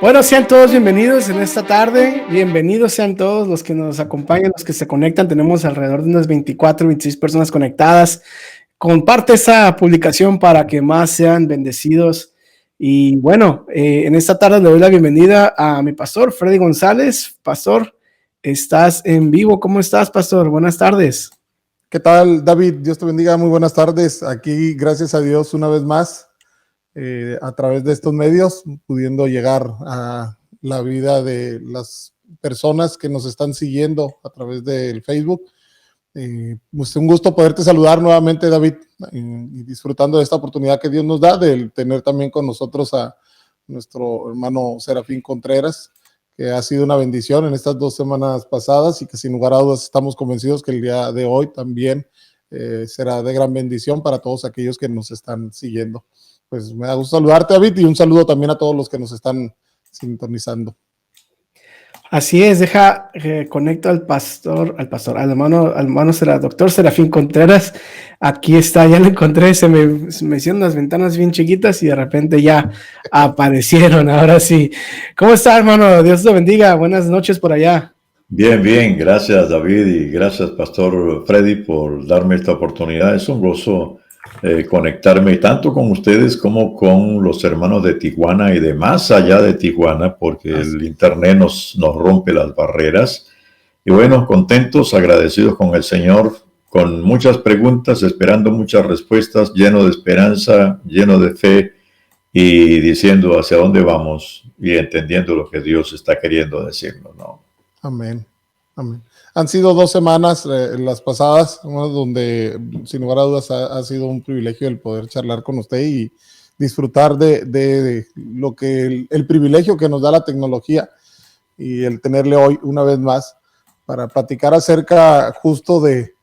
Bueno, sean todos bienvenidos en esta tarde. Bienvenidos sean todos los que nos acompañan, los que se conectan. Tenemos alrededor de unas 24, 26 personas conectadas. Comparte esa publicación para que más sean bendecidos. Y bueno, en esta tarde le doy la bienvenida a mi pastor, Freddy González. Pastor, estás en vivo. ¿Cómo estás, pastor? Buenas tardes. ¿Qué tal, David? Dios te bendiga. Muy buenas tardes. Aquí, gracias a Dios, una vez más, a través de estos medios, pudiendo llegar a la vida de las personas que nos están siguiendo a través del Facebook. Pues un gusto poderte saludar nuevamente, David, y disfrutando de esta oportunidad que Dios nos da de tener también con nosotros a nuestro hermano Serafín Contreras, que ha sido una bendición en estas 2 semanas pasadas y que sin lugar a dudas estamos convencidos que el día de hoy también será de gran bendición para todos aquellos que nos están siguiendo. Pues me da gusto saludarte, David, y un saludo también a todos los que nos están sintonizando. Así es, deja conecto al hermano doctor Serafín Contreras. Aquí está, ya lo encontré, se me hicieron unas ventanas bien chiquitas y de repente ya aparecieron, ahora sí. ¿Cómo está, hermano? Dios te bendiga, buenas noches por allá. Bien, bien, gracias David y gracias Pastor Freddy por darme esta oportunidad. Es un gozo conectarme tanto con ustedes como con los hermanos de Tijuana y de más allá de Tijuana, porque el internet nos rompe las barreras. Y bueno, contentos, agradecidos con el Señor, con muchas preguntas, esperando muchas respuestas, lleno de esperanza, lleno de fe y diciendo hacia dónde vamos y entendiendo lo que Dios está queriendo decirnos, ¿no? Amén, amén. Han sido 2 semanas, las pasadas, donde sin lugar a dudas ha sido un privilegio el poder charlar con usted y disfrutar de lo que el privilegio que nos da la tecnología y el tenerle hoy una vez más para platicar acerca justo de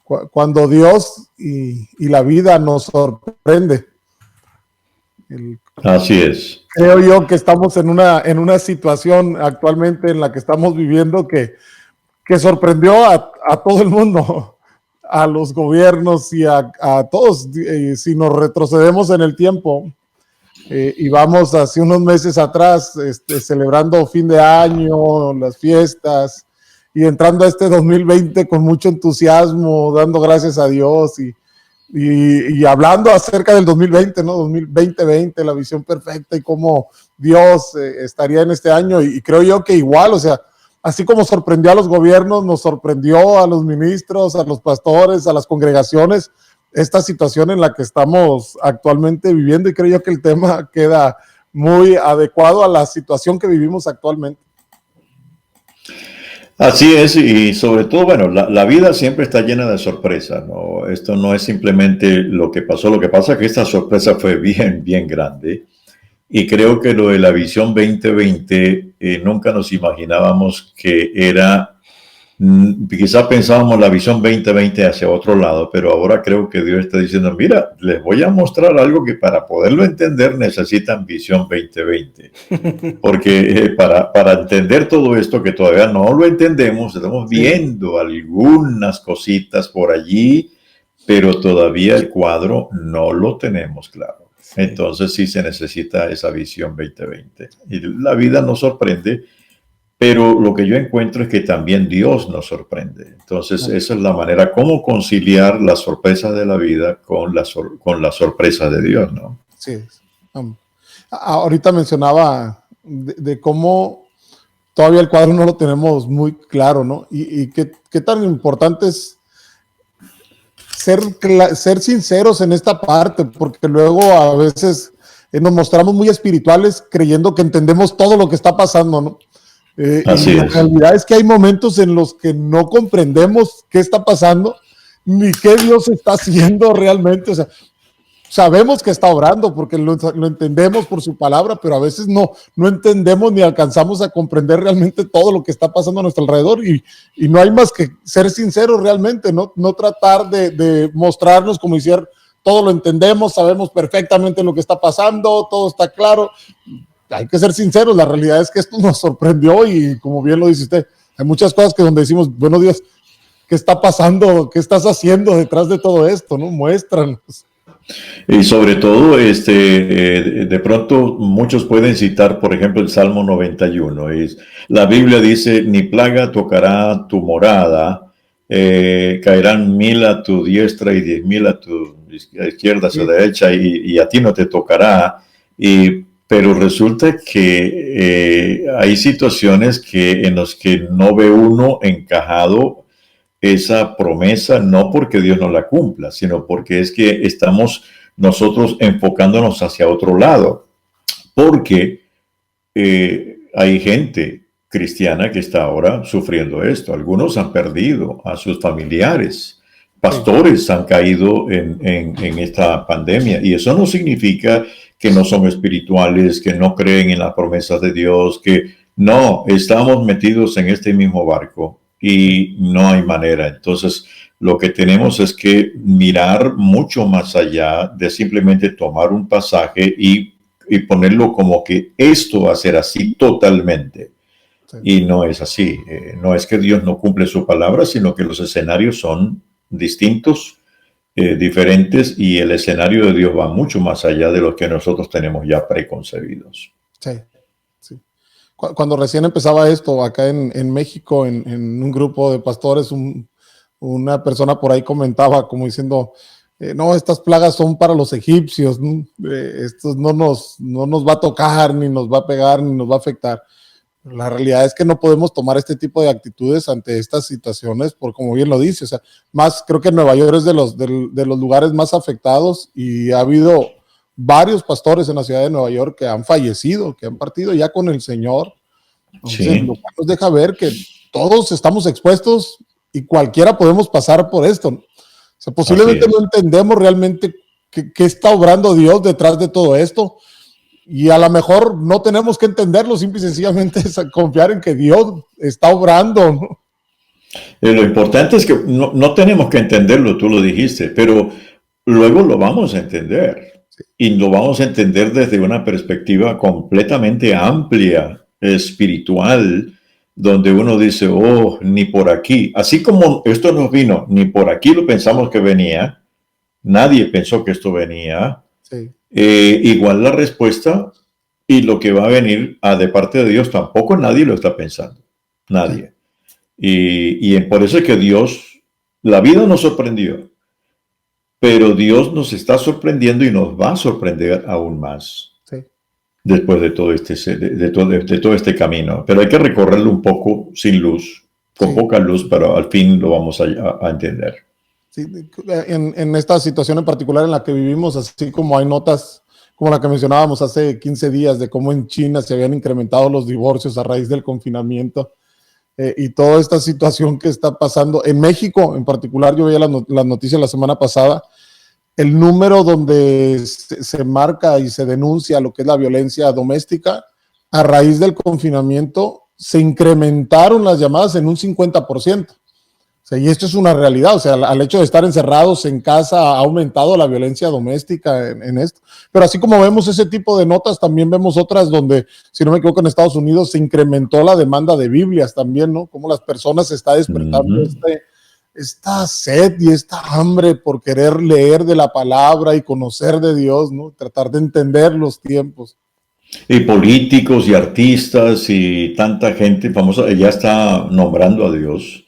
cuando Dios y la vida nos sorprende. Así es. Creo yo que estamos en una situación actualmente en la que estamos viviendo que sorprendió a todo el mundo, a los gobiernos y a todos. Si nos retrocedemos en el tiempo y vamos hace unos meses atrás, celebrando fin de año, las fiestas, y entrando a este 2020 con mucho entusiasmo, dando gracias a Dios y hablando acerca del 2020, ¿no? 2020, la visión perfecta y cómo Dios estaría en este año. Y creo yo que igual, o sea, así como sorprendió a los gobiernos, nos sorprendió a los ministros, a los pastores, a las congregaciones, esta situación en la que estamos actualmente viviendo, y creo yo que el tema queda muy adecuado a la situación que vivimos actualmente. Así es, y sobre todo, bueno, la vida siempre está llena de sorpresas, ¿no? Esto no es simplemente lo que pasó, lo que pasa es que esta sorpresa fue bien, bien grande. Y creo que lo de la visión 2020, nunca nos imaginábamos que era, quizás pensábamos la visión 2020 hacia otro lado, pero ahora creo que Dios está diciendo, mira, les voy a mostrar algo que para poderlo entender necesitan visión 2020. Porque para entender todo esto que todavía no lo entendemos, estamos viendo algunas cositas por allí, pero todavía el cuadro no lo tenemos claro. Entonces sí se necesita esa visión 2020. Y la vida nos sorprende, pero lo que yo encuentro es que también Dios nos sorprende. Entonces esa es la manera, cómo conciliar las sorpresas de la vida con las sorpresas de Dios, ¿no? Sí. Ahorita mencionaba de cómo todavía el cuadro no lo tenemos muy claro, ¿no? Y qué tan importante es ser sinceros en esta parte, porque luego a veces nos mostramos muy espirituales creyendo que entendemos todo lo que está pasando, ¿no? Así y la es. realidad es que hay momentos en los que no comprendemos qué está pasando, ni qué Dios está haciendo realmente. O sea, sabemos que está obrando porque lo entendemos por su palabra, pero a veces no entendemos ni alcanzamos a comprender realmente todo lo que está pasando a nuestro alrededor, y no hay más que ser sinceros realmente, no tratar de mostrarnos como decir todo lo entendemos, sabemos perfectamente lo que está pasando, todo está claro. Hay que ser sinceros, la realidad es que esto nos sorprendió y como bien lo dice usted, hay muchas cosas que donde decimos, bueno Dios, ¿qué está pasando? ¿Qué estás haciendo detrás de todo esto? ¿No? Muéstranos. Y sobre todo, de pronto muchos pueden citar, por ejemplo, el Salmo 91. La Biblia dice, ni plaga tocará tu morada, caerán 1000 a tu diestra y 10,000 a tu izquierda, a su Sí, derecha, y a ti no te tocará. Pero resulta que hay situaciones en las que no ve uno encajado esa promesa, no porque Dios no la cumpla, sino porque es que estamos nosotros enfocándonos hacia otro lado, porque hay gente cristiana que está ahora sufriendo esto. Algunos han perdido a sus familiares, Sí, pastores han caído en esta pandemia, y eso no significa que no son espirituales, que no creen en las promesas de Dios, que no, estamos metidos en este mismo barco sí, y no hay manera. Entonces, lo que tenemos es que mirar mucho más allá de simplemente tomar un pasaje y ponerlo como que esto va a ser así totalmente. sí. Y no es así. No es que Dios no cumple su palabra, sino que los escenarios son distintos, diferentes, y el escenario de Dios va mucho más allá de lo que nosotros tenemos ya preconcebidos. Sí, sí. Cuando recién empezaba esto, acá en México, en un grupo de pastores, una persona por ahí comentaba como diciendo, no, estas plagas son para los egipcios, ¿no? Estos no nos va a tocar, ni nos va a pegar, ni nos va a afectar. La realidad es que no podemos tomar este tipo de actitudes ante estas situaciones, por como bien lo dice, o sea, más creo que Nueva York es de los lugares más afectados y ha habido varios pastores en la ciudad de Nueva York que han fallecido, que han partido ya con el Señor. Entonces, lo Sí, cual nos deja ver que todos estamos expuestos y cualquiera podemos pasar por esto. O sea, así posiblemente no es. entendemos realmente qué está obrando Dios detrás de todo esto, y a lo mejor no tenemos que entenderlo, simple y sencillamente es confiar en que Dios está obrando, ¿no? Lo importante es que no tenemos que entenderlo, tú lo dijiste, pero luego lo vamos a entender. Y lo vamos a entender desde una perspectiva completamente amplia, espiritual, donde uno dice, oh, ni por aquí. Así como esto nos vino, ni por aquí lo pensamos que venía, nadie pensó que esto venía. Sí, Igual la respuesta y lo que va a venir de parte de Dios tampoco nadie lo está pensando. sí, Nadie. Y por eso es que Dios, la vida nos sorprendió, pero Dios nos está sorprendiendo y nos va a sorprender aún más sí, después de todo de todo este camino. Pero hay que recorrerlo un poco sin luz, con sí. poca luz, pero al fin lo vamos a entender. Sí, en esta situación en particular en la que vivimos, así como hay notas como la que mencionábamos hace 15 días de cómo en China se habían incrementado los divorcios a raíz del confinamiento, y toda esta situación que está pasando en México en particular. Yo veía las noticias la semana pasada, el número donde se marca y se denuncia lo que es la violencia doméstica a raíz del confinamiento, se incrementaron las llamadas en un 50%. O sea, y esto es una realidad, o sea, al hecho de estar encerrados en casa ha aumentado la violencia doméstica en esto. Pero así como vemos ese tipo de notas, también vemos otras donde, si no me equivoco, en Estados Unidos se incrementó la demanda de Biblias también, ¿no? Cómo las personas se está despertando Ujú. esta sed y esta hambre por querer leer de la palabra y conocer de Dios, ¿no? Tratar de entender los tiempos. Y políticos y artistas y tanta gente famosa ya está nombrando a Dios.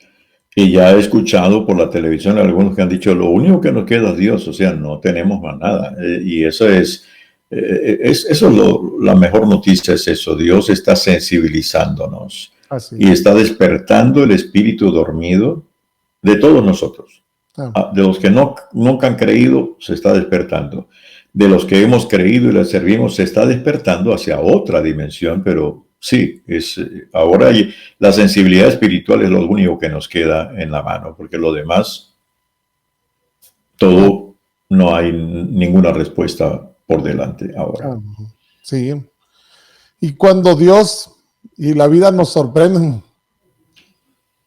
Y ya he escuchado por la televisión algunos que han dicho, lo único que nos queda es Dios, o sea, no tenemos más nada. Y eso eso es la mejor noticia, es eso. Dios está sensibilizándonos Así y es. está despertando el espíritu dormido de todos nosotros. Ah, De los que nunca han creído, se está despertando. De los que hemos creído y le servimos, se está despertando hacia otra dimensión, pero sí, ahora la sensibilidad espiritual es lo único que nos queda en la mano, porque lo demás, ah, todo, no hay ninguna respuesta por delante ahora. ah, sí. Y cuando Dios y la vida nos sorprenden,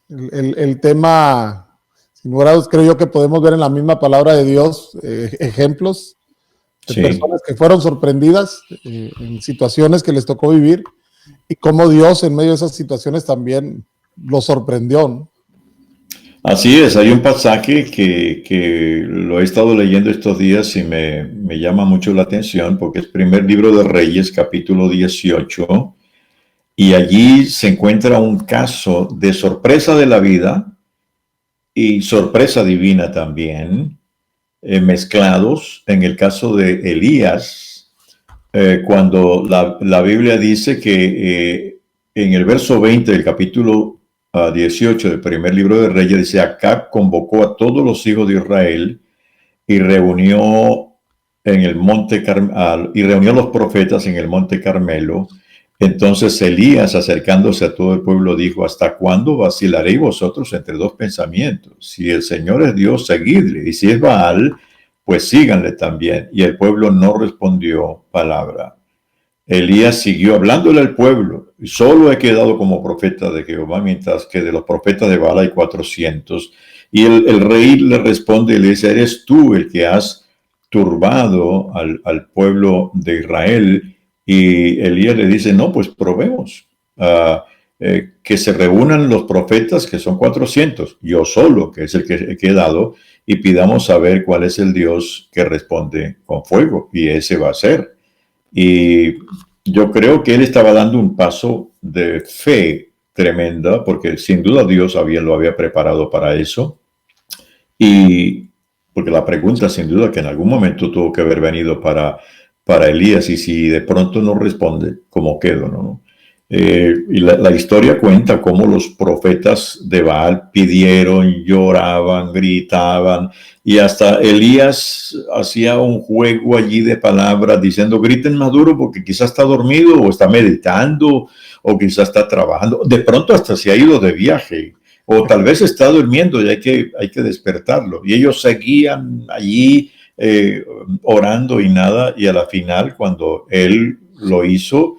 el tema, sin lugar a dudas, creo yo que podemos ver en la misma palabra de Dios ejemplos de Sí. personas que fueron sorprendidas en situaciones que les tocó vivir, y cómo Dios en medio de esas situaciones también los sorprendió, ¿no? Así es, hay un pasaje que lo he estado leyendo estos días y me llama mucho la atención porque es primer libro de Reyes, capítulo 18, y allí se encuentra un caso de sorpresa de la vida y sorpresa divina también, mezclados en el caso de Elías, cuando la Biblia dice que en el verso 20 del capítulo 18 del primer libro de Reyes, dice: Acab convocó a todos los hijos de Israel y reunió en el monte y reunió a los profetas en el monte Carmelo. Entonces Elías, acercándose a todo el pueblo, dijo: ¿Hasta cuándo vacilaréis vosotros entre dos pensamientos? Si el Señor es Dios, seguidle, y si es Baal, pues síganle también. Y el pueblo no respondió palabra. Elías siguió hablándole al pueblo, y solo he quedado como profeta de Jehová, mientras que de los profetas de Baal hay 400. Y el rey le responde y le dice: ¿eres tú el que has turbado al pueblo de Israel? Y Elías le dice: no, pues probemos. Que se reúnan los profetas, que son 400, yo solo, que es el que he quedado, y pidamos saber cuál es el Dios que responde con fuego, y ese va a ser. Y yo creo que él estaba dando un paso de fe tremenda, porque sin duda Dios lo había preparado para eso. Y porque la pregunta sin duda que en algún momento tuvo que haber venido para Elías, y si de pronto no responde, ¿cómo quedo? ¿No? Y la historia cuenta cómo los profetas de Baal pidieron, lloraban, gritaban, y hasta Elías hacía un juego allí de palabras diciendo: griten más duro porque quizás está dormido o está meditando o quizás está trabajando. De pronto hasta se ha ido de viaje o tal vez está durmiendo y hay que despertarlo. Y ellos seguían allí orando y nada, y a la final, cuando él lo hizo,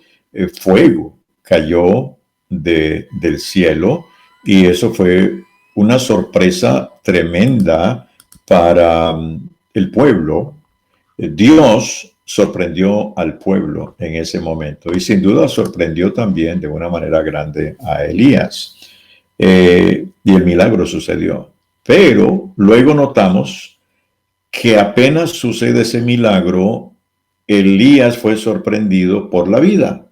fuego cayó del cielo, y eso fue una sorpresa tremenda para el pueblo. Dios sorprendió al pueblo en ese momento, y sin duda sorprendió también de una manera grande a Elías. Y el milagro sucedió. Pero luego notamos que apenas sucede ese milagro, Elías fue sorprendido por la vida.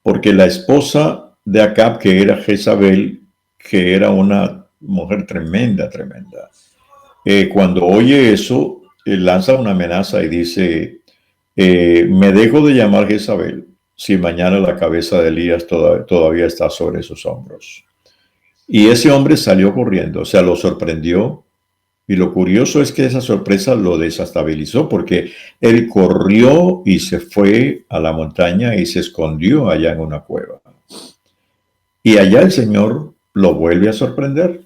Porque la esposa de Acab, que era Jezabel, que era una mujer tremenda, cuando oye eso, lanza una amenaza y dice: me dejo de llamar Jezabel si mañana la cabeza de Elías todavía está sobre sus hombros. Y ese hombre salió corriendo, o sea, lo sorprendió. Y lo curioso es que esa sorpresa lo desestabilizó, porque él corrió y se fue a la montaña y se escondió allá en una cueva. Y allá el Señor lo vuelve a sorprender.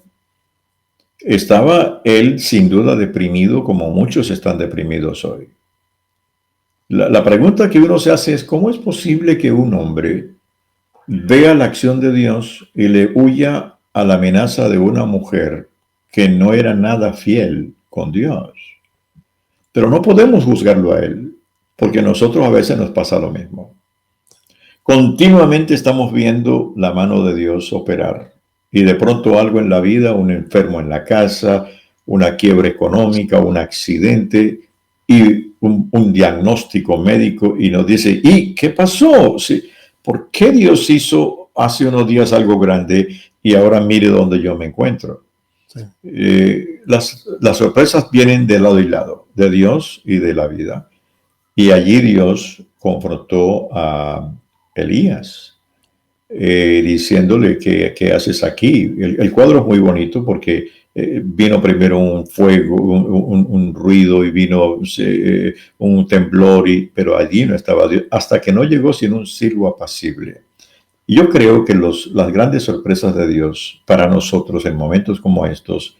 Estaba él sin duda deprimido, como muchos están deprimidos hoy. La pregunta que uno se hace es: ¿cómo es posible que un hombre vea la acción de Dios y le huya a la amenaza de una mujer que no era nada fiel con Dios? Pero no podemos juzgarlo a él, porque nosotros a veces nos pasa lo mismo. Continuamente estamos viendo la mano de Dios operar, y de pronto algo en la vida, un enfermo en la casa, una quiebra económica, un accidente y un diagnóstico médico, y nos dice: ¿y qué pasó? Sí, ¿por qué Dios hizo hace unos días algo grande y ahora mire dónde yo me encuentro? Sí. Las sorpresas vienen de lado y lado, de Dios y de la vida. Y allí Dios confrontó a Elías, diciéndole: ¿qué haces aquí? El cuadro es muy bonito porque vino primero un fuego, un ruido, y vino un temblor, pero allí no estaba Dios, hasta que no llegó sino un silbo apacible. Y yo creo que las grandes sorpresas de Dios para nosotros en momentos como estos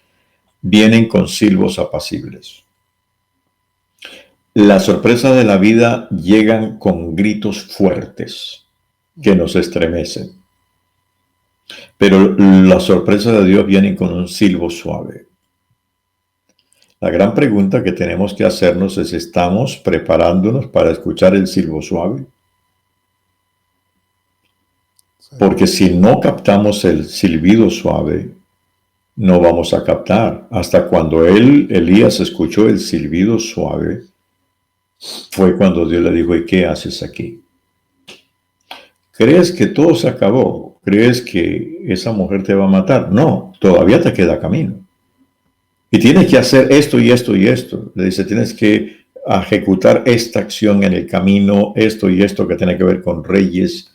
vienen con silbos apacibles. Las sorpresas de la vida llegan con gritos fuertes que nos estremecen. Pero las sorpresas de Dios vienen con un silbo suave. La gran pregunta que tenemos que hacernos es: ¿estamos preparándonos para escuchar el silbo suave? Porque si no captamos el silbido suave, no vamos a captar. Hasta cuando Elías escuchó el silbido suave, fue cuando Dios le dijo, ¿y qué haces aquí? ¿Crees que todo se acabó? ¿Crees que esa mujer te va a matar? No, todavía te queda camino. Y tienes que hacer esto y esto y esto. Le dice, tienes que ejecutar esta acción en el camino, esto y esto que tiene que ver con reyes.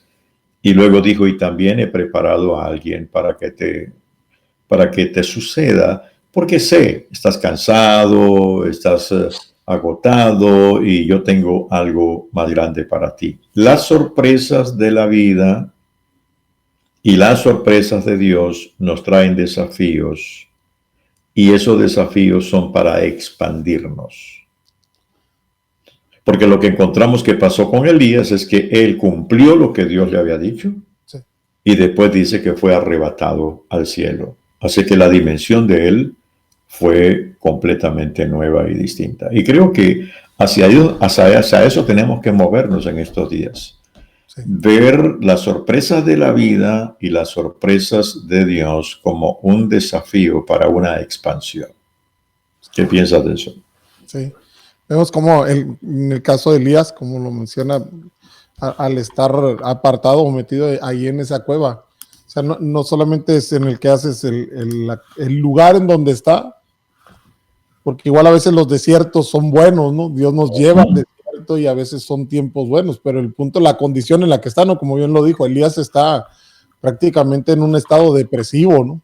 Y luego dijo, y también he preparado a alguien para que te suceda, porque sé, estás cansado, estás agotado y yo tengo algo más grande para ti. Las sorpresas de la vida y las sorpresas de Dios nos traen desafíos y esos desafíos son para expandirnos. Porque lo que encontramos que pasó con Elías es que él cumplió lo que Dios le había dicho, Sí. y después dice que fue arrebatado al cielo. Así que la dimensión de él fue completamente nueva y distinta. Y creo que hacia eso tenemos que movernos en estos días. Sí. Ver las sorpresas de la vida y las sorpresas de Dios como un desafío para una expansión. ¿Qué piensas de eso? Sí. Vemos como en el caso de Elías, como lo menciona, al estar apartado o metido ahí en esa cueva. O sea, no solamente es en el que haces el lugar en donde está, porque igual a veces los desiertos son buenos, ¿no? Dios nos lleva al desierto y a veces son tiempos buenos, pero el punto, la condición en la que está, ¿no? Como bien lo dijo, Elías está prácticamente en un estado depresivo, ¿no? Donde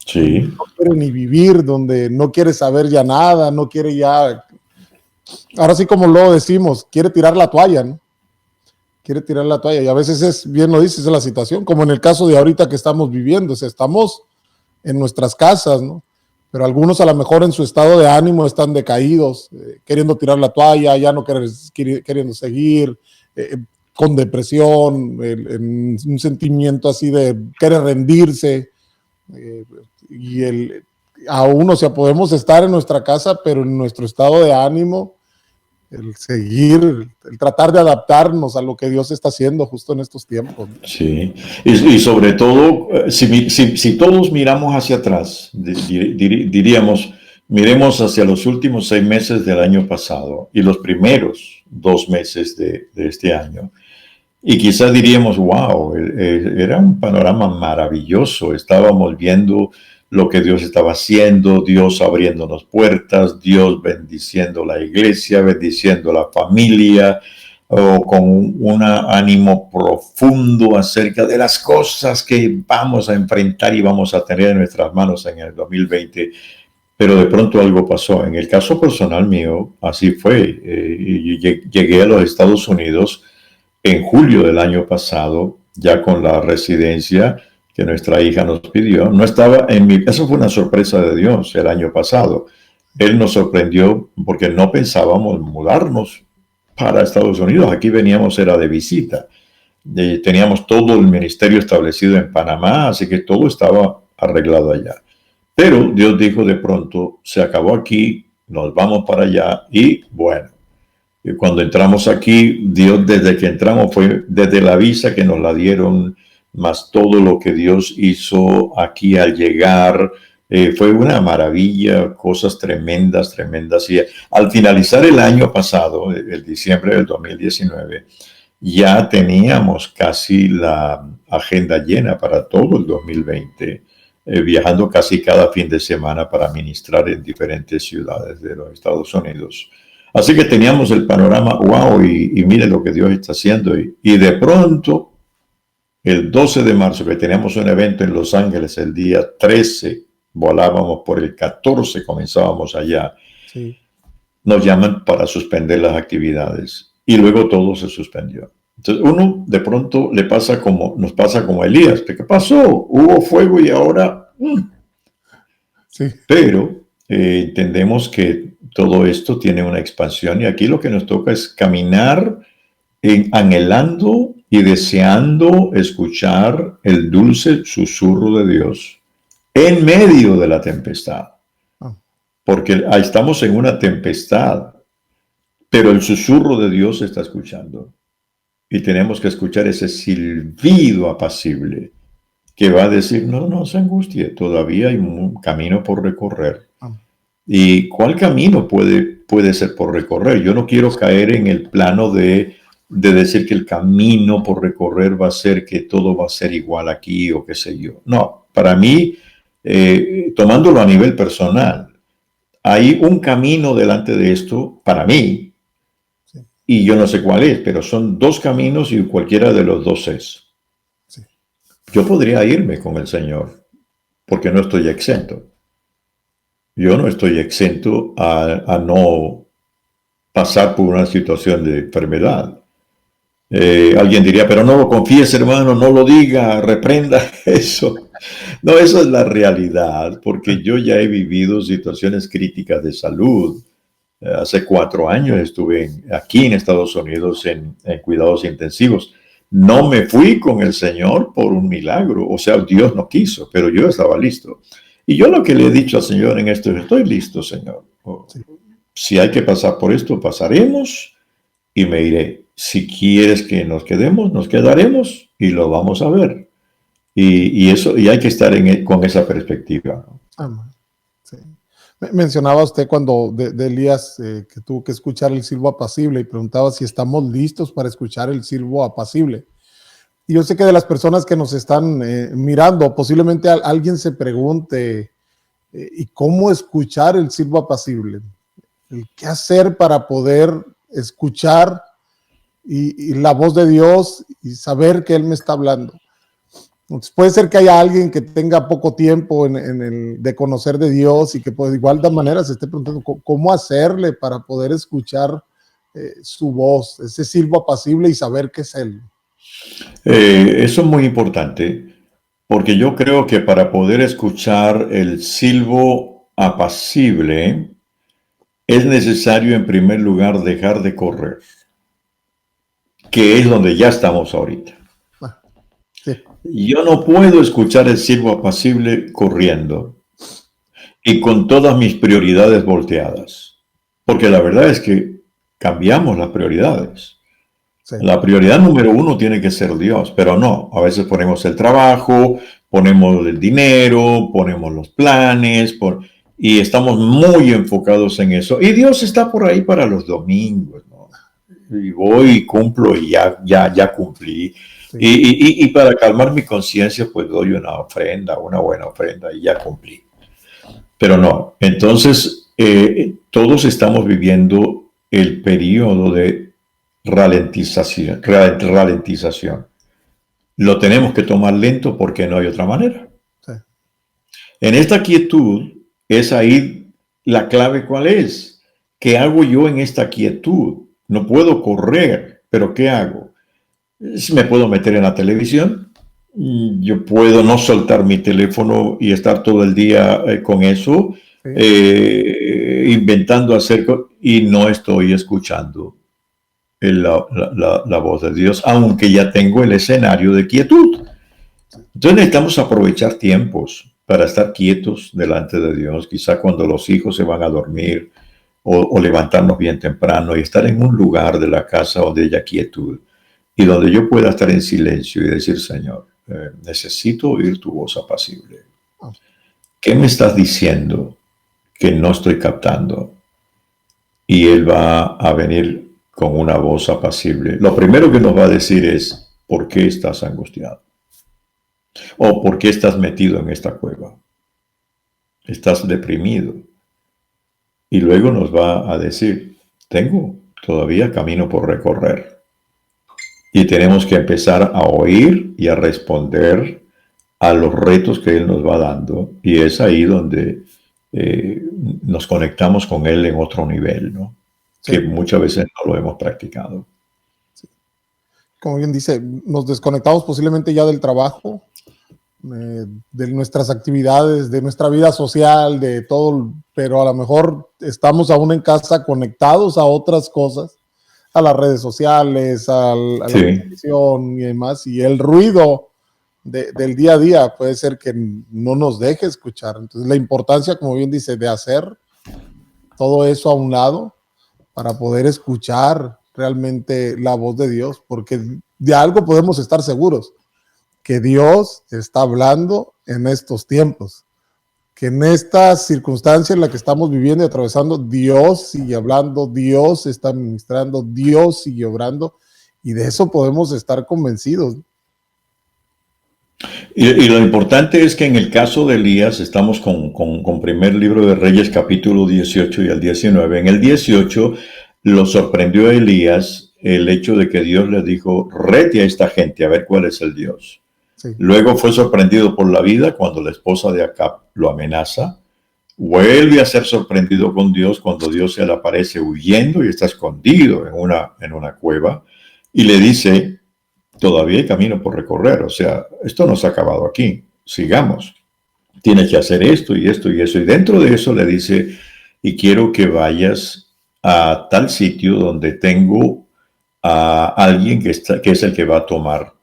Sí. no quiere ni vivir, donde no quiere saber ya nada, no quiere ya, ahora sí como lo decimos, quiere tirar la toalla, ¿no? Quiere tirar la toalla y a veces es, bien lo dices, es la situación, como en el caso de ahorita que estamos viviendo, o sea, estamos en nuestras casas, ¿no? Pero algunos a lo mejor en su estado de ánimo están decaídos, queriendo tirar la toalla, ya no queriendo seguir, con depresión, en un sentimiento así de querer rendirse, eh, y aún, o sea, podemos estar en nuestra casa, pero en nuestro estado de ánimo, el seguir, el tratar de adaptarnos a lo que Dios está haciendo justo en estos tiempos. Sí, y sobre todo, si todos miramos hacia atrás, diríamos, miremos hacia los últimos 6 meses del año pasado y los primeros 2 meses de este año, y quizás diríamos, wow, era un panorama maravilloso, estábamos viendo lo que Dios estaba haciendo, Dios abriéndonos puertas, Dios bendiciendo la iglesia, bendiciendo la familia, o con un ánimo profundo acerca de las cosas que vamos a enfrentar y vamos a tener en nuestras manos en el 2020. Pero de pronto algo pasó. En el caso personal mío, así fue. Llegué a los Estados Unidos en julio del año pasado, ya con la residencia que nuestra hija nos pidió. No estaba en mi... Eso fue una sorpresa de Dios el año pasado. Él nos sorprendió porque no pensábamos mudarnos para Estados Unidos. Aquí veníamos, era de visita. Teníamos todo el ministerio establecido en Panamá, así que todo estaba arreglado allá. Pero Dios dijo de pronto, se acabó aquí, nos vamos para allá y bueno, y cuando entramos aquí, Dios desde que entramos fue desde la visa que nos la dieron, más todo lo que Dios hizo aquí al llegar, fue una maravilla, cosas tremendas, tremendas. Y al finalizar el año pasado, el diciembre del 2019, ya teníamos casi la agenda llena para todo el 2020, viajando casi cada fin de semana para ministrar en diferentes ciudades de los Estados Unidos. Así que teníamos el panorama, wow, y mire lo que Dios está haciendo. Y de pronto, el 12 de marzo, que teníamos un evento en Los Ángeles, el día 13, volábamos por el 14, comenzábamos allá. Sí. Nos llaman para suspender las actividades y luego todo se suspendió. Entonces uno de pronto nos pasa como a Elías. ¿Qué pasó? Hubo fuego y ahora... Sí. Pero entendemos que todo esto tiene una expansión y aquí lo que nos toca es caminar anhelando y deseando escuchar el dulce susurro de Dios en medio de la tempestad. Porque ahí estamos en una tempestad, pero el susurro de Dios se está escuchando. Y tenemos que escuchar ese silbido apacible que va a decir, no, no se angustie, todavía hay un camino por recorrer. ¿Y cuál camino puede ser por recorrer? Yo no quiero caer en el plano de decir que el camino por recorrer va a ser que todo va a ser igual aquí o qué sé yo. No, para mí, tomándolo a nivel personal, hay un camino delante de esto para mí, Sí. y yo no sé cuál es, pero son dos caminos y cualquiera de los dos es. Sí. Yo podría irme con el Señor porque no estoy exento. Yo no estoy exento a no pasar por una situación de enfermedad. Alguien diría, pero no lo confíes, hermano, no lo diga, reprenda eso. No, eso es la realidad, porque yo ya he vivido situaciones críticas de salud. Hace 4 años estuve aquí en Estados Unidos en cuidados intensivos. No me fui con el Señor por un milagro, o sea, Dios no quiso, pero yo estaba listo. Y yo lo que le he dicho al Señor en esto es, estoy listo, Señor. Sí. Si hay que pasar por esto, pasaremos y me iré. Si quieres que nos quedemos, nos quedaremos y lo vamos a ver. Y eso, y hay que estar con esa perspectiva, ¿no? Amén. Sí. Mencionaba usted cuando de Elías que tuvo que escuchar el silbo apacible y preguntaba si estamos listos para escuchar el silbo apacible. Y yo sé que de las personas que nos están mirando, posiblemente alguien se pregunte, ¿y cómo escuchar el silbo apacible? ¿Qué hacer para poder escuchar y la voz de Dios y saber que Él me está hablando? Entonces puede ser que haya alguien que tenga poco tiempo de conocer de Dios y que pues, de igual manera se esté preguntando cómo hacerle para poder escuchar su voz, ese silbo apacible y saber que es Él. Eso es muy importante, porque yo creo que para poder escuchar el silbo apacible es necesario en primer lugar dejar de correr, que es donde ya estamos ahorita. Sí. Yo no puedo escuchar el silbo apacible corriendo y con todas mis prioridades volteadas, porque la verdad es que cambiamos las prioridades. Sí. La prioridad número 1 tiene que ser Dios, pero no, a veces ponemos el trabajo, ponemos el dinero, ponemos los planes, y estamos muy enfocados en eso. Y Dios está por ahí para los domingos, ¿no? Y voy y cumplo y ya cumplí. Sí. Y para calmar mi conciencia, pues doy una ofrenda, una buena ofrenda y ya cumplí. Pero no, entonces todos estamos viviendo el periodo de ralentización. Lo tenemos que tomar lento porque no hay otra manera. Sí. En esta quietud es ahí la clave. ¿Cuál es? ¿Qué hago yo en esta quietud? No puedo correr, pero ¿qué hago? Me puedo meter en la televisión. Yo puedo no soltar mi teléfono y estar todo el día con eso, Sí. inventando hacer y no estoy escuchando la voz de Dios, aunque ya tengo el escenario de quietud. Entonces necesitamos aprovechar tiempos para estar quietos delante de Dios, quizá cuando los hijos se van a dormir o levantarnos bien temprano y estar en un lugar de la casa donde haya quietud y donde yo pueda estar en silencio y decir, Señor, necesito oír tu voz apacible. ¿Qué me estás diciendo que no estoy captando? Y Él va a venir con una voz apacible. Lo primero que nos va a decir es, ¿por qué estás angustiado? ¿O por qué estás metido en esta cueva? ¿Estás deprimido? Y luego nos va a decir, tengo todavía camino por recorrer. Y tenemos que empezar a oír y a responder a los retos que Él nos va dando. Y es ahí donde nos conectamos con Él en otro nivel, ¿no? Sí. Que muchas veces no lo hemos practicado. Sí. Como bien dice, nos desconectamos posiblemente ya del trabajo, de nuestras actividades, de nuestra vida social, de todo, pero a lo mejor estamos aún en casa conectados a otras cosas, a las redes sociales, a la televisión y demás, y el ruido del día a día puede ser que no nos deje escuchar. Entonces la importancia, como bien dice, de hacer todo eso a un lado para poder escuchar realmente la voz de Dios, porque de algo podemos estar seguros, que Dios está hablando en estos tiempos, que en esta circunstancia en la que estamos viviendo y atravesando, Dios sigue hablando, Dios está ministrando, Dios sigue obrando, y de eso podemos estar convencidos. Y lo importante es que en el caso de Elías, estamos con primer libro de Reyes, capítulo 18 y al 19. En el 18 lo sorprendió a Elías el hecho de que Dios le dijo, rete a esta gente a ver cuál es el Dios. Sí. Luego fue sorprendido por la vida cuando la esposa de Acab lo amenaza. Vuelve a ser sorprendido con Dios cuando Dios se le aparece huyendo y está escondido en una cueva. Y le dice, todavía hay camino por recorrer, o sea, esto no se ha acabado aquí, sigamos. Tienes que hacer esto y esto y eso. Y dentro de eso le dice, y quiero que vayas a tal sitio donde tengo a alguien que es el que va a tomar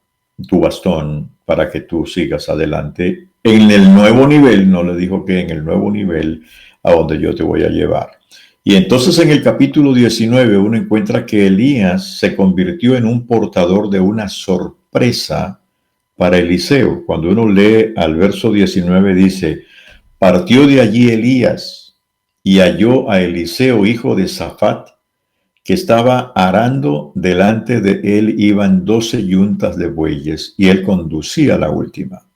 tu bastón para que tú sigas adelante en el nuevo nivel. No le dijo que en el nuevo nivel a donde yo te voy a llevar. Y entonces en el capítulo 19 uno encuentra que Elías se convirtió en un portador de una sorpresa para Eliseo. Cuando uno lee al verso 19 dice, partió de allí Elías y halló a Eliseo, hijo de Safat, que estaba arando. Delante de él iban 12 yuntas de bueyes y él conducía la última.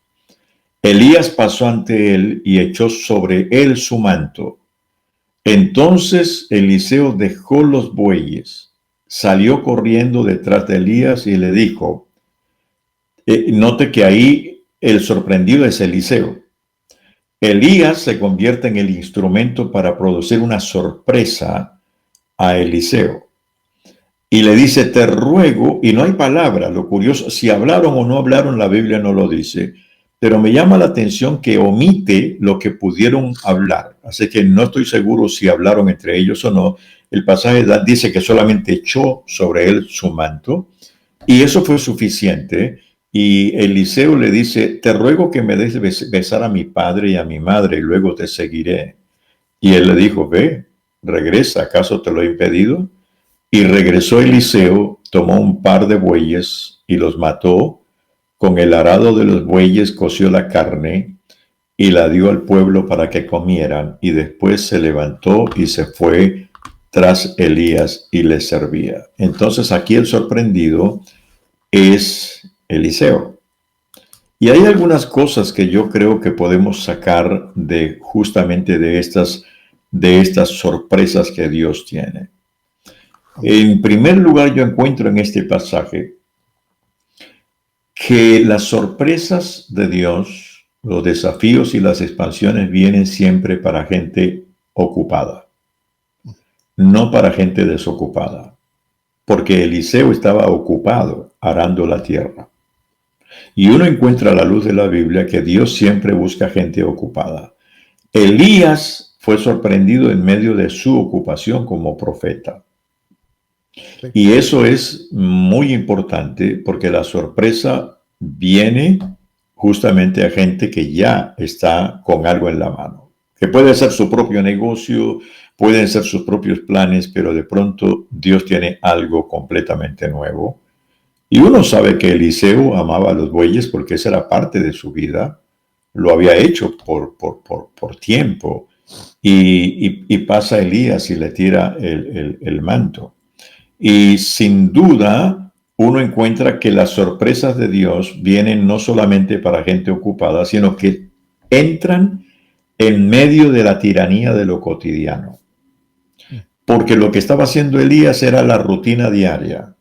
Elías pasó ante él y echó sobre él su manto. Entonces Eliseo dejó los bueyes, salió corriendo detrás de Elías y le dijo, note que ahí el sorprendido es Eliseo. Elías se convierte en el instrumento para producir una sorpresa a Eliseo. Y le dice, te ruego, y no hay palabra, lo curioso, si hablaron o no hablaron, la Biblia no lo dice, pero me llama la atención que omite lo que pudieron hablar. Así que no estoy seguro si hablaron entre ellos o no. El pasaje dice que solamente echó sobre él su manto y eso fue suficiente. Y Eliseo le dice, te ruego que me des besar a mi padre y a mi madre y luego te seguiré. Y él le dijo, ve, regresa, ¿acaso te lo he impedido? Y regresó Eliseo, tomó un par de bueyes y los mató. Con el arado de los bueyes coció la carne y la dio al pueblo para que comieran, y después se levantó y se fue tras Elías y le servía. Entonces aquí el sorprendido es Eliseo. Y hay algunas cosas que yo creo que podemos sacar de justamente de estas sorpresas que Dios tiene. En primer lugar, yo encuentro en este pasaje que las sorpresas de Dios, los desafíos y las expansiones vienen siempre para gente ocupada, no para gente desocupada, porque Eliseo estaba ocupado arando la tierra. Y uno encuentra a la luz de la Biblia que Dios siempre busca gente ocupada. Elías fue sorprendido en medio de su ocupación como profeta. Y eso es muy importante porque la sorpresa viene justamente a gente que ya está con algo en la mano, que puede ser su propio negocio, pueden ser sus propios planes, pero de pronto Dios tiene algo completamente nuevo. Y uno sabe que Eliseo amaba a los bueyes porque esa era parte de su vida, lo había hecho por tiempo, y pasa Elías y le tira el manto. Y sin duda, uno encuentra que las sorpresas de Dios vienen no solamente para gente ocupada, sino que entran en medio de la tiranía de lo cotidiano. Porque lo que estaba haciendo Elías era la rutina diaria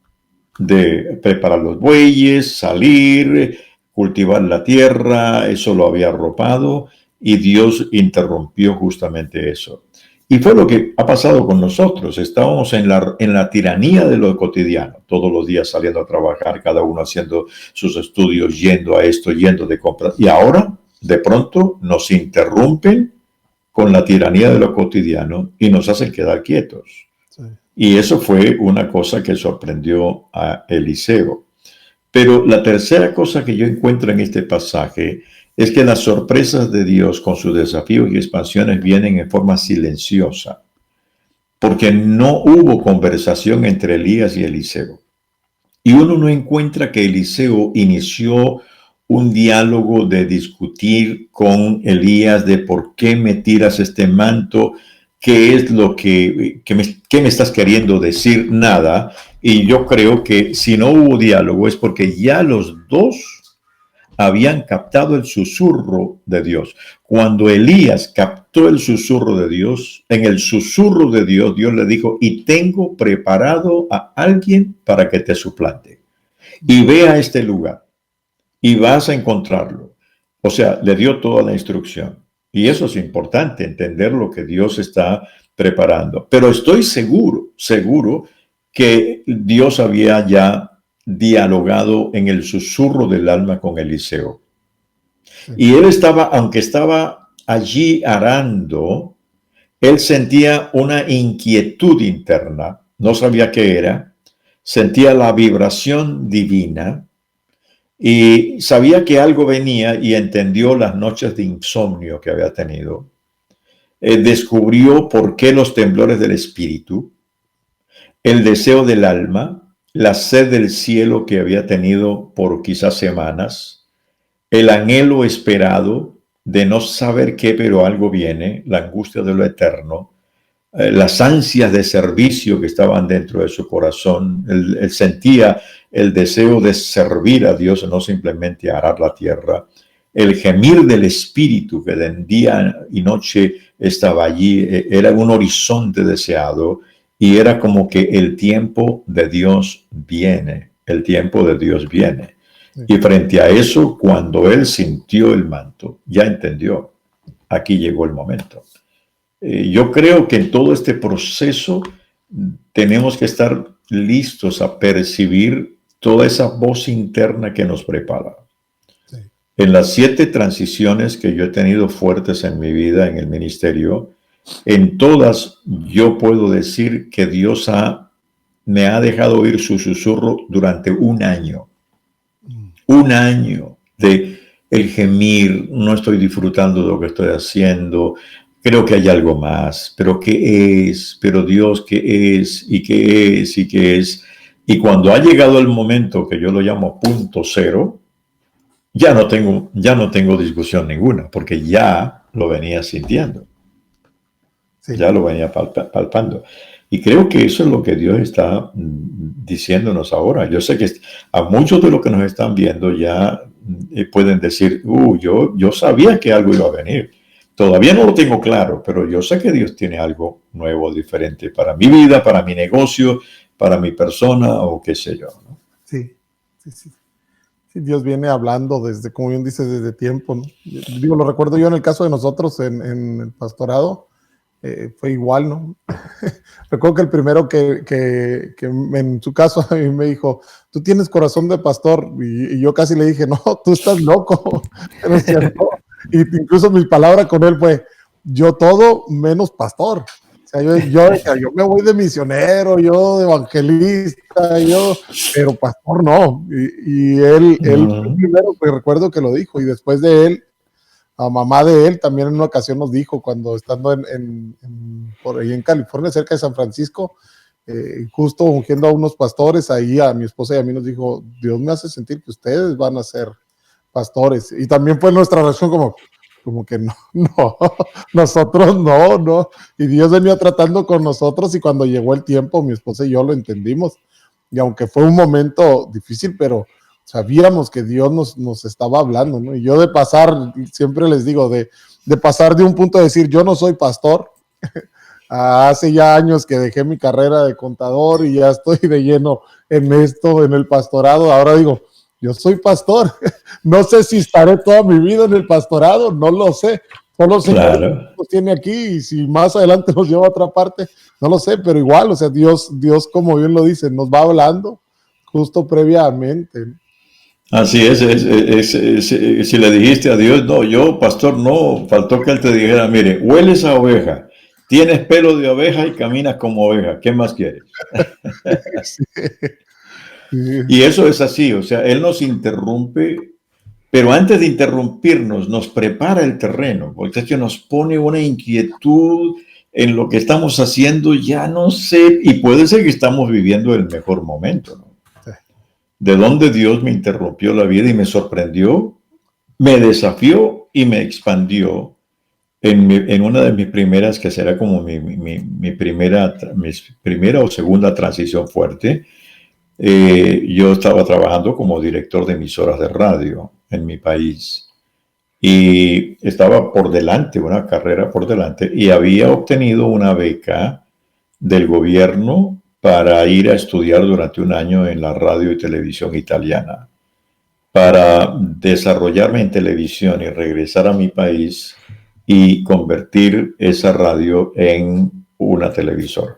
de preparar los bueyes, salir, cultivar la tierra, eso lo había arropado, y Dios interrumpió justamente eso. Y fue lo que ha pasado con nosotros. Estábamos en la tiranía de lo cotidiano, todos los días saliendo a trabajar, cada uno haciendo sus estudios, yendo a esto, yendo de compras. Y ahora, de pronto, nos interrumpen con la tiranía de lo cotidiano y nos hacen quedar quietos. Sí. Y eso fue una cosa que sorprendió a Eliseo. Pero la tercera cosa que yo encuentro en este pasaje es que las sorpresas de Dios con sus desafíos y expansiones vienen en forma silenciosa, porque no hubo conversación entre Elías y Eliseo. Y uno no encuentra que Eliseo inició un diálogo de discutir con Elías de por qué me tiras este manto, qué es lo qué me estás queriendo decir, nada. Y yo creo que si no hubo diálogo es porque ya los dos habían captado el susurro de Dios. Cuando Elías captó el susurro de Dios, en el susurro de Dios, Dios le dijo, y tengo preparado a alguien para que te suplante. Y ve a este lugar y vas a encontrarlo. O sea, le dio toda la instrucción. Y eso es importante, entender lo que Dios está preparando. Pero estoy seguro que Dios había ya dialogado en el susurro del alma con Eliseo. Y él estaba, aunque estaba allí arando, él sentía una inquietud interna, no sabía qué era, sentía la vibración divina y sabía que algo venía y entendió las noches de insomnio que había tenido. Descubrió por qué los temblores del espíritu, el deseo del alma, la sed del cielo que había tenido por quizás semanas, el anhelo esperado de no saber qué, pero algo viene, la angustia de lo eterno, las ansias de servicio que estaban dentro de su corazón. Él sentía el deseo de servir a Dios, no simplemente arar la tierra. El gemir del espíritu que de día y noche estaba allí, era un horizonte deseado. Y era como que el tiempo de Dios viene, el tiempo de Dios viene. Sí. Y frente a eso, cuando él sintió el manto, ya entendió, aquí llegó el momento. Yo creo que en todo este proceso tenemos que estar listos a percibir toda esa voz interna que nos prepara. Sí. En las 7 transiciones que yo he tenido fuertes en mi vida, en el ministerio, en todas yo puedo decir que Dios me ha dejado oír su susurro durante un año. Un año de el gemir, no estoy disfrutando de lo que estoy haciendo, creo que hay algo más, pero ¿qué es? Pero Dios, ¿qué es? ¿Y qué es? ¿Y qué es? Y cuando ha llegado el momento que yo lo llamo punto cero, ya no tengo discusión ninguna, porque ya lo venía sintiendo. Sí. Ya lo venía palpando. Y creo que eso es lo que Dios está diciéndonos ahora. Yo sé que a muchos de los que nos están viendo ya pueden decir, yo sabía que algo iba a venir. Todavía no lo tengo claro, pero yo sé que Dios tiene algo nuevo, diferente para mi vida, para mi negocio, para mi persona o qué sé yo, ¿no? Sí. Sí, Dios viene hablando desde, como bien dices, desde tiempo, ¿no? Digo, lo recuerdo yo en el caso de nosotros en el pastorado, fue igual, ¿no? Recuerdo que el primero que en su caso a mí me dijo, tú tienes corazón de pastor, y yo casi le dije, no, tú estás loco. Pero es cierto. Y incluso mi palabra con él fue, yo todo menos pastor. O sea, yo me voy de misionero, yo de evangelista, pero pastor no. Y él primero pues, recuerdo que lo dijo, y después de él, a mamá de él también en una ocasión nos dijo, cuando estando por ahí en California, cerca de San Francisco, justo ungiendo a unos pastores, ahí a mi esposa y a mí nos dijo, Dios me hace sentir que ustedes van a ser pastores. Y también fue nuestra reacción como que no, nosotros no. Y Dios venía tratando con nosotros, y cuando llegó el tiempo, mi esposa y yo lo entendimos. Y aunque fue un momento difícil, pero sabíamos que Dios nos estaba hablando, ¿no? Y yo de pasar, siempre les digo, de pasar de un punto de decir, yo no soy pastor, hace ya años que dejé mi carrera de contador y ya estoy de lleno en esto, en el pastorado, ahora digo, yo soy pastor, no sé si estaré toda mi vida en el pastorado, no lo sé, solo sé que nos tiene aquí, y si más adelante nos lleva a otra parte, no lo sé, pero igual, o sea, Dios, como bien lo dice, nos va hablando justo previamente. Así es, si le dijiste a Dios, no, yo, pastor, no, faltó que él te dijera, mire, hueles a oveja, tienes pelo de oveja y caminas como oveja, ¿qué más quieres? Sí. Y eso es así, o sea, él nos interrumpe, pero antes de interrumpirnos, nos prepara el terreno, porque es que nos pone una inquietud en lo que estamos haciendo, ya no sé, y puede ser que estamos viviendo el mejor momento, ¿no? De donde Dios me interrumpió la vida y me sorprendió me desafió y me expandió en una de mis primeras, que será como mi primera o segunda transición fuerte. Yo estaba trabajando como director de emisoras de radio en mi país y estaba por delante, una carrera por delante, y había obtenido una beca del gobierno para ir a estudiar durante un año en la radio y televisión italiana, para desarrollarme en televisión y regresar a mi país y convertir esa radio en una televisora.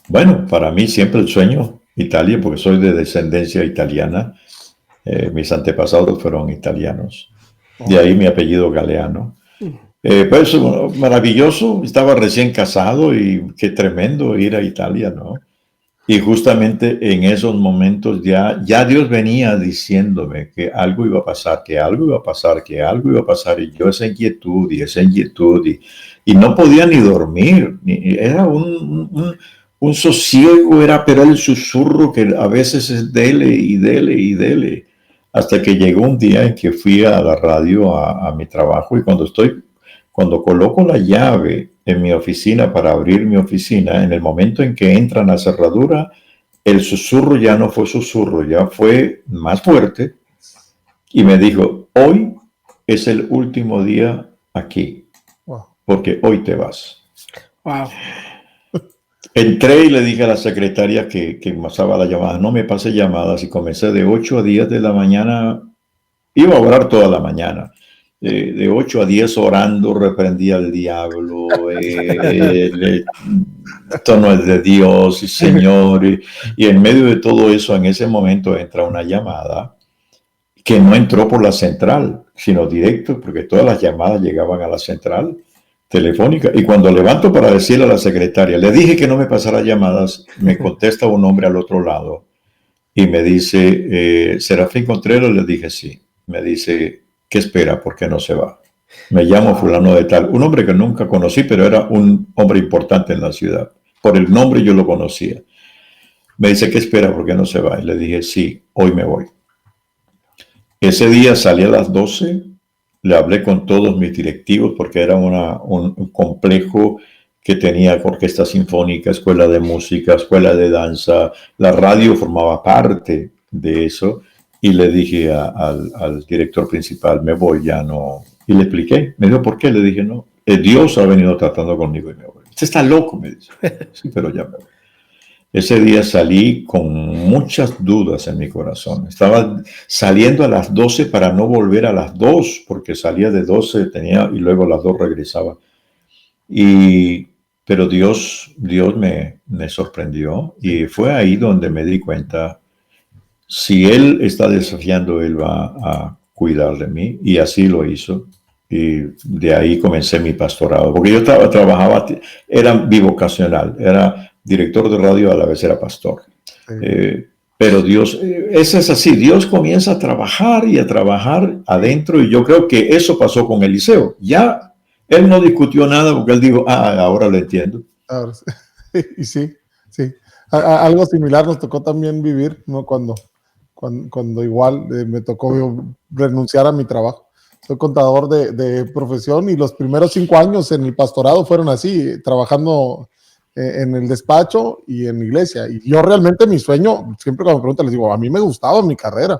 Bueno, para mí siempre el sueño, Italia, porque soy de descendencia italiana, mis antepasados fueron italianos, de ahí mi apellido Galeano. Pues maravilloso, estaba recién casado y qué tremendo ir a Italia, ¿no? Y justamente en esos momentos ya Dios venía diciéndome que algo iba a pasar, que algo iba a pasar, que algo iba a pasar, y yo esa inquietud y no podía ni dormir, era un sosiego, pero el susurro que a veces es dele y dele y dele, hasta que llegó un día en que fui a la radio a mi trabajo, y cuando coloco la llave en mi oficina para abrir mi oficina, en el momento en que entra en la cerradura, el susurro ya no fue susurro, ya fue más fuerte, y me dijo: hoy es el último día aquí, porque hoy te vas. Wow. Entré y le dije a la secretaria que pasaba la llamada: no me pase llamadas, y comencé de 8 a 10 de la mañana, iba a orar toda la mañana. De 8 a 10 orando, reprendía al diablo, esto no es de Dios, y Señor, y en medio de todo eso, en ese momento entra una llamada que no entró por la central, sino directo, porque todas las llamadas llegaban a la central telefónica, y cuando levanto para decirle a la secretaria, le dije que no me pasara llamadas, me contesta un hombre al otro lado, y me dice: Serafín Contreras. Le dije sí. Me dice: ¿qué espera? ¿Por qué no se va? Me llamo fulano de tal, un hombre que nunca conocí, pero era un hombre importante en la ciudad. Por el nombre yo lo conocía. Me dice: ¿qué espera? ¿Por qué no se va? Y le dije: sí, hoy me voy. Ese día salí a las 12, le hablé con todos mis directivos, porque era un complejo que tenía orquesta sinfónica, escuela de música, escuela de danza, la radio formaba parte de eso. Y le dije al director principal: me voy, ya no. Y le expliqué. Me dijo: ¿por qué? Le dije: no, Dios ha venido tratando conmigo y me voy. Usted está loco, me dice. Sí, pero ya me voy. Ese día salí con muchas dudas en mi corazón. Estaba saliendo a las 12 para no volver a las 2, porque salía de 12, y luego a las 2 regresaba. Pero Dios me sorprendió, y fue ahí donde me di cuenta: si Él está desafiando, Él va a cuidar de mí, y así lo hizo. Y de ahí comencé mi pastorado, porque yo trabajaba, era bivocacional, era director de radio, a la vez era pastor. Sí. Pero Dios, eso es así, Dios comienza a trabajar y a trabajar adentro, y yo creo que eso pasó con Eliseo. Ya él no discutió nada, porque él dijo: ahora lo entiendo. Ahora sí. Y sí. Algo similar nos tocó también vivir, ¿no? Cuando igual me tocó renunciar a mi trabajo. Soy contador de profesión, y los primeros 5 años en el pastorado fueron así, trabajando en el despacho y en la iglesia. Y yo realmente, mi sueño, siempre cuando me preguntan, les digo: a mí me gustaba mi carrera.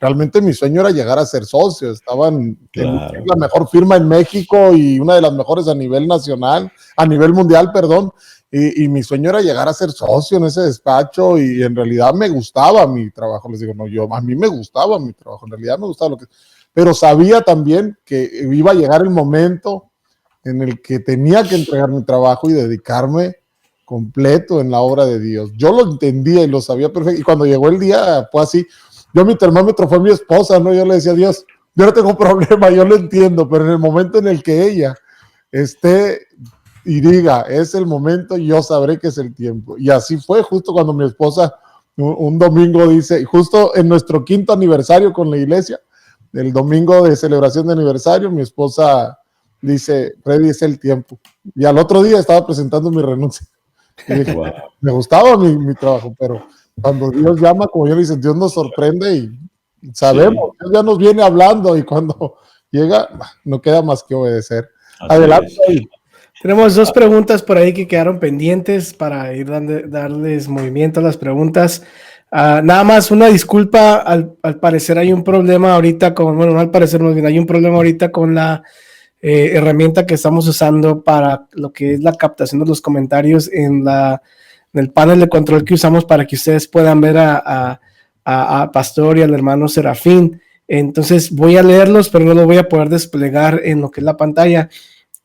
Realmente mi sueño era llegar a ser socio. Estaban en la mejor firma en México y una de las mejores a nivel mundial, perdón. Y mi sueño era llegar a ser socio en ese despacho, y en realidad me gustaba mi trabajo. Les digo: no, a mí me gustaba mi trabajo, en realidad me gustaba pero sabía también que iba a llegar el momento en el que tenía que entregar mi trabajo y dedicarme completo en la obra de Dios. Yo lo entendía y lo sabía perfecto, y cuando llegó el día fue así. Mi termómetro fue mi esposa, ¿no? Yo le decía: Dios, yo no tengo problema, yo lo entiendo, pero en el momento en el que ella esté y diga, es el momento, yo sabré que es el tiempo. Y así fue, justo cuando mi esposa un domingo dice, justo en nuestro 5º aniversario con la iglesia, el domingo de celebración de aniversario, mi esposa dice: Freddy, es el tiempo. Y al otro día estaba presentando mi renuncia. Y dije: wow. Me gustaba mi trabajo, pero cuando Dios llama, como yo le dice, Dios nos sorprende, y Sabemos, Dios ya nos viene hablando y cuando llega, no queda más que obedecer. Así Adelante. es. Tenemos dos preguntas por ahí que quedaron pendientes para ir darles movimiento a las preguntas. Nada más una disculpa, al parecer hay un problema ahorita bueno, no al parecer, más bien hay un problema ahorita con la herramienta que estamos usando para lo que es la captación de los comentarios en el panel de control que usamos para que ustedes puedan ver a Pastor y al hermano Serafín. Entonces voy a leerlos, pero no lo voy a poder desplegar en lo que es la pantalla.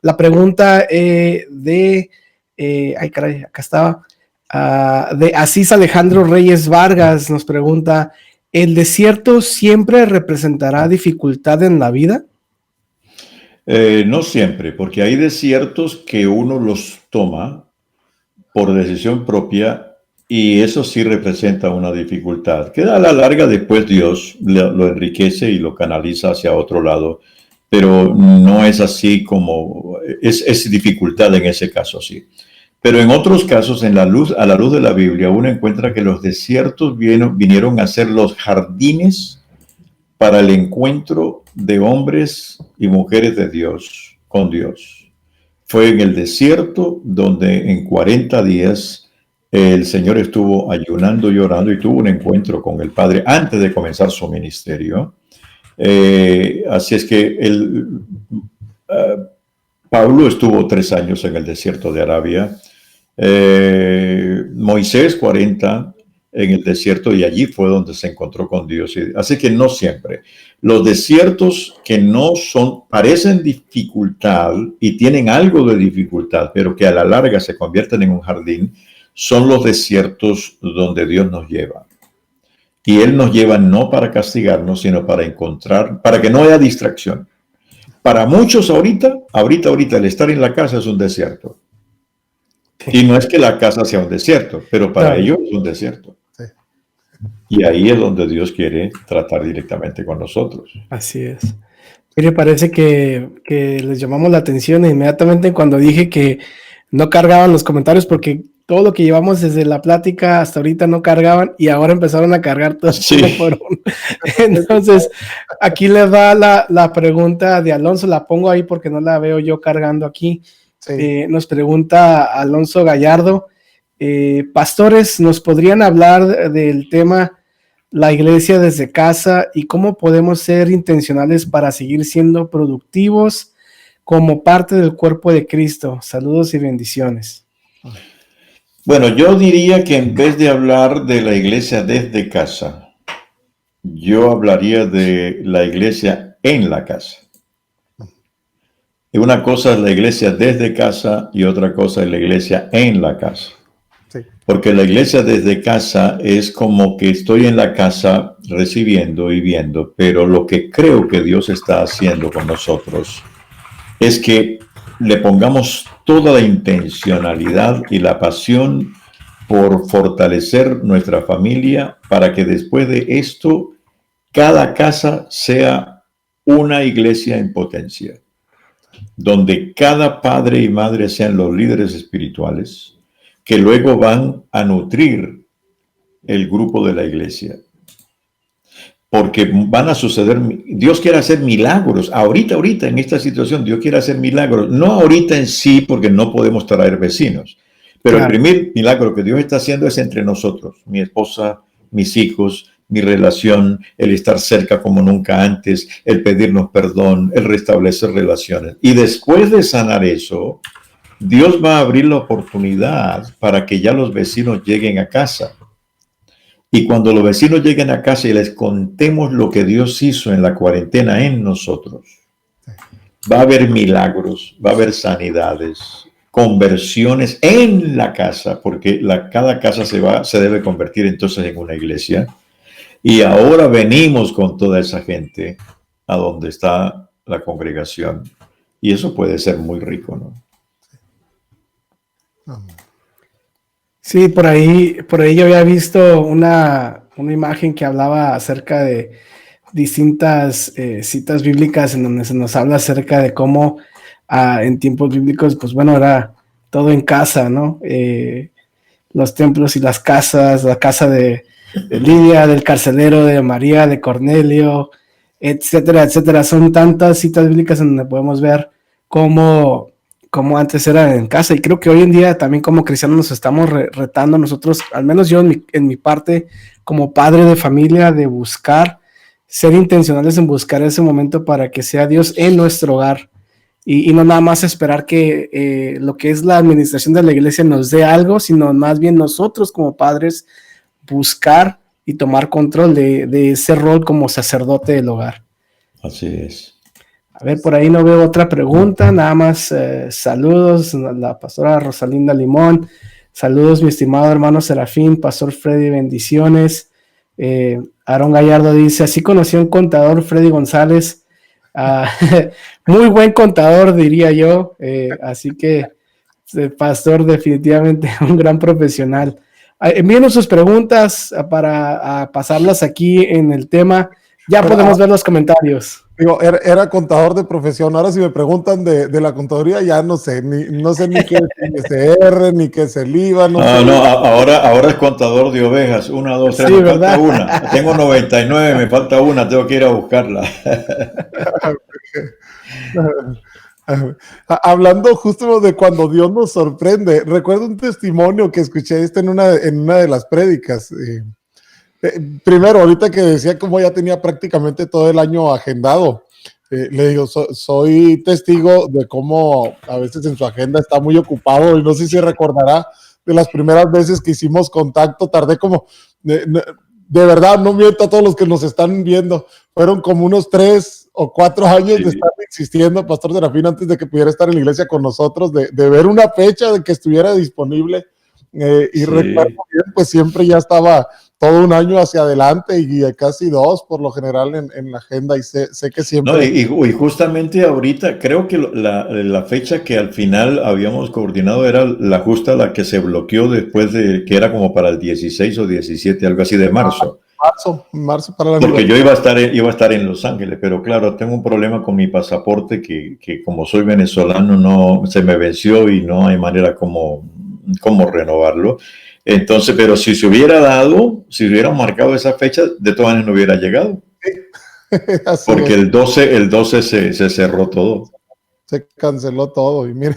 La pregunta ay caray, acá estaba, de Asís Alejandro Reyes Vargas nos pregunta, ¿el desierto siempre representará dificultad en la vida? No siempre, porque hay desiertos que uno los toma por decisión propia y eso sí representa una dificultad, que a la larga después Dios lo enriquece y lo canaliza hacia otro lado, pero no es así como, es dificultad en ese caso, sí. Pero en otros casos, a la luz de la Biblia, uno encuentra que los desiertos vinieron a ser los jardines para el encuentro de hombres y mujeres de Dios con Dios. Fue en el desierto donde en 40 días el Señor estuvo ayunando y orando y tuvo un encuentro con el Padre antes de comenzar su ministerio. Así es que Pablo estuvo 3 años en el desierto de Arabia, Moisés 40 en el desierto y allí fue donde se encontró con Dios. Así que no siempre. Los desiertos que no parecen dificultad y tienen algo de dificultad, pero que a la larga se convierten en un jardín, son los desiertos donde Dios nos lleva. Y Él nos lleva no para castigarnos, sino para para que no haya distracción. Para muchos ahorita, el estar en la casa es un desierto. Y no es que la casa sea un desierto, pero para ellos es un desierto. Sí. Y ahí es donde Dios quiere tratar directamente con nosotros. Así es. Mire, parece que les llamamos la atención inmediatamente cuando dije que no cargaban los comentarios, porque todo lo que llevamos desde la plática hasta ahorita no cargaban y ahora empezaron a cargar todos uno por uno. Entonces, aquí les va la pregunta de Alonso, la pongo ahí porque no la veo yo cargando aquí. Sí. Nos pregunta Alonso Gallardo, pastores, ¿nos podrían hablar del tema la iglesia desde casa y cómo podemos ser intencionales para seguir siendo productivos como parte del cuerpo de Cristo? Saludos y bendiciones. Bueno, yo diría que en vez de hablar de la iglesia desde casa, yo hablaría de la iglesia en la casa. Y una cosa es la iglesia desde casa y otra cosa es la iglesia en la casa. Sí. Porque la iglesia desde casa es como que estoy en la casa recibiendo y viendo, pero lo que creo que Dios está haciendo con nosotros es que le pongamos toda la intencionalidad y la pasión por fortalecer nuestra familia para que después de esto cada casa sea una iglesia en potencia, donde cada padre y madre sean los líderes espirituales que luego van a nutrir el grupo de la iglesia. Porque van a suceder, Dios quiere hacer milagros, ahorita en esta situación Dios quiere hacer milagros, no ahorita en sí porque no podemos traer vecinos, pero claro, el primer milagro que Dios está haciendo es entre nosotros, mi esposa, mis hijos, mi relación, el estar cerca como nunca antes, el pedirnos perdón, el restablecer relaciones. Y después de sanar eso, Dios va a abrir la oportunidad para que ya los vecinos lleguen a casa. Y cuando los vecinos lleguen a casa y les contemos lo que Dios hizo en la cuarentena en nosotros, va a haber milagros, va a haber sanidades, conversiones en la casa, porque cada casa se debe convertir entonces en una iglesia. Y ahora venimos con toda esa gente a donde está la congregación. Y eso puede ser muy rico, ¿no? Sí, por ahí yo había visto una imagen que hablaba acerca de distintas citas bíblicas en donde se nos habla acerca de cómo en tiempos bíblicos, pues bueno, era todo en casa, ¿no? Los templos y las casas, la casa de de Lidia, del carcelero, de María, de Cornelio, etcétera, etcétera. Son tantas citas bíblicas en donde podemos ver cómo antes era en casa, y creo que hoy en día también como cristianos nos estamos retando nosotros, al menos yo en mi parte como padre de familia, de buscar ser intencionales en buscar ese momento para que sea Dios en nuestro hogar, y no nada más esperar que lo que es la administración de la iglesia nos dé algo, sino más bien nosotros como padres buscar y tomar control de ese rol como sacerdote del hogar. Así es. A ver, por ahí no veo otra pregunta, nada más saludos, la pastora Rosalinda Limón, saludos mi estimado hermano Serafín, pastor Freddy, bendiciones. Aarón Gallardo dice, así conocí a un contador, Freddy González, muy buen contador diría yo, así que pastor definitivamente un gran profesional. Envíenos sus preguntas para pasarlas aquí en el tema, ya podemos ver los comentarios. Digo, era contador de profesión. Ahora si me preguntan de la contaduría, ya no sé ni qué es ISR, ni qué es el IVA. Ahora es contador de ovejas. 1, 2, 3, sí, me ¿verdad? falta una. Tengo 99, me falta una, tengo que ir a buscarla. Hablando justo de cuando Dios nos sorprende, recuerdo un testimonio que escuché en una de las prédicas. Primero, ahorita que decía cómo ya tenía prácticamente todo el año agendado, le digo, soy testigo de cómo a veces en su agenda está muy ocupado, y no sé si recordará de las primeras veces que hicimos contacto, tardé como, de verdad, no miento a todos los que nos están viendo, fueron como unos 3 o 4 años de estar existiendo, Pastor Serafín, antes de que pudiera estar en la iglesia con nosotros, de ver una fecha de que estuviera disponible, y recuerdo bien, pues siempre ya estaba todo un año hacia adelante y casi 2 por lo general en la agenda, y sé que siempre... No, y justamente ahorita creo que la fecha que al final habíamos coordinado era la justa, la que se bloqueó después de que era como para el 16 o 17, algo así de marzo. Marzo para la Porque yo iba a estar en Los Ángeles, pero claro, tengo un problema con mi pasaporte que como soy venezolano no se me venció y no hay manera como renovarlo. Entonces, pero si se hubiera dado, si hubieran marcado esa fecha, de todas maneras no hubiera llegado. Porque el 12 se cerró todo. Se canceló todo, y mire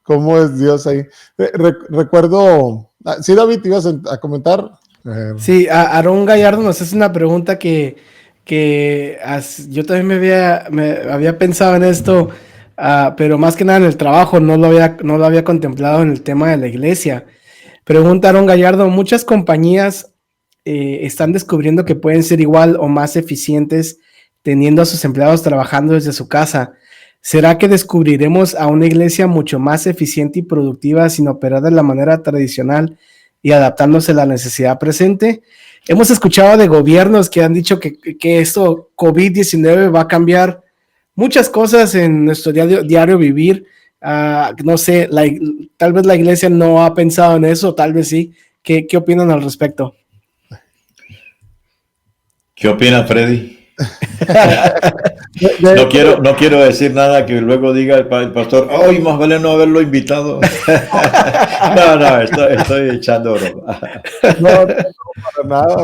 cómo es Dios ahí. Recuerdo, sí, David, ¿te ibas a comentar? Sí, Aarón Gallardo nos hace una pregunta que yo también me había pensado en esto, pero más que nada en el trabajo, no lo había contemplado en el tema de la iglesia. Pregunta Aarón Gallardo, muchas compañías están descubriendo que pueden ser igual o más eficientes teniendo a sus empleados trabajando desde su casa. ¿Será que descubriremos a una iglesia mucho más eficiente y productiva sin operar de la manera tradicional y adaptándose a la necesidad presente? Hemos escuchado de gobiernos que han dicho que esto COVID-19 va a cambiar muchas cosas en nuestro diario vivir. No sé, tal vez la iglesia no ha pensado en eso, tal vez sí. ¿Qué opinan al respecto? ¿Qué opina Freddy? No quiero decir nada que luego diga el pastor, ¡ay, más vale no haberlo invitado! No, estoy echando broma. No, para nada.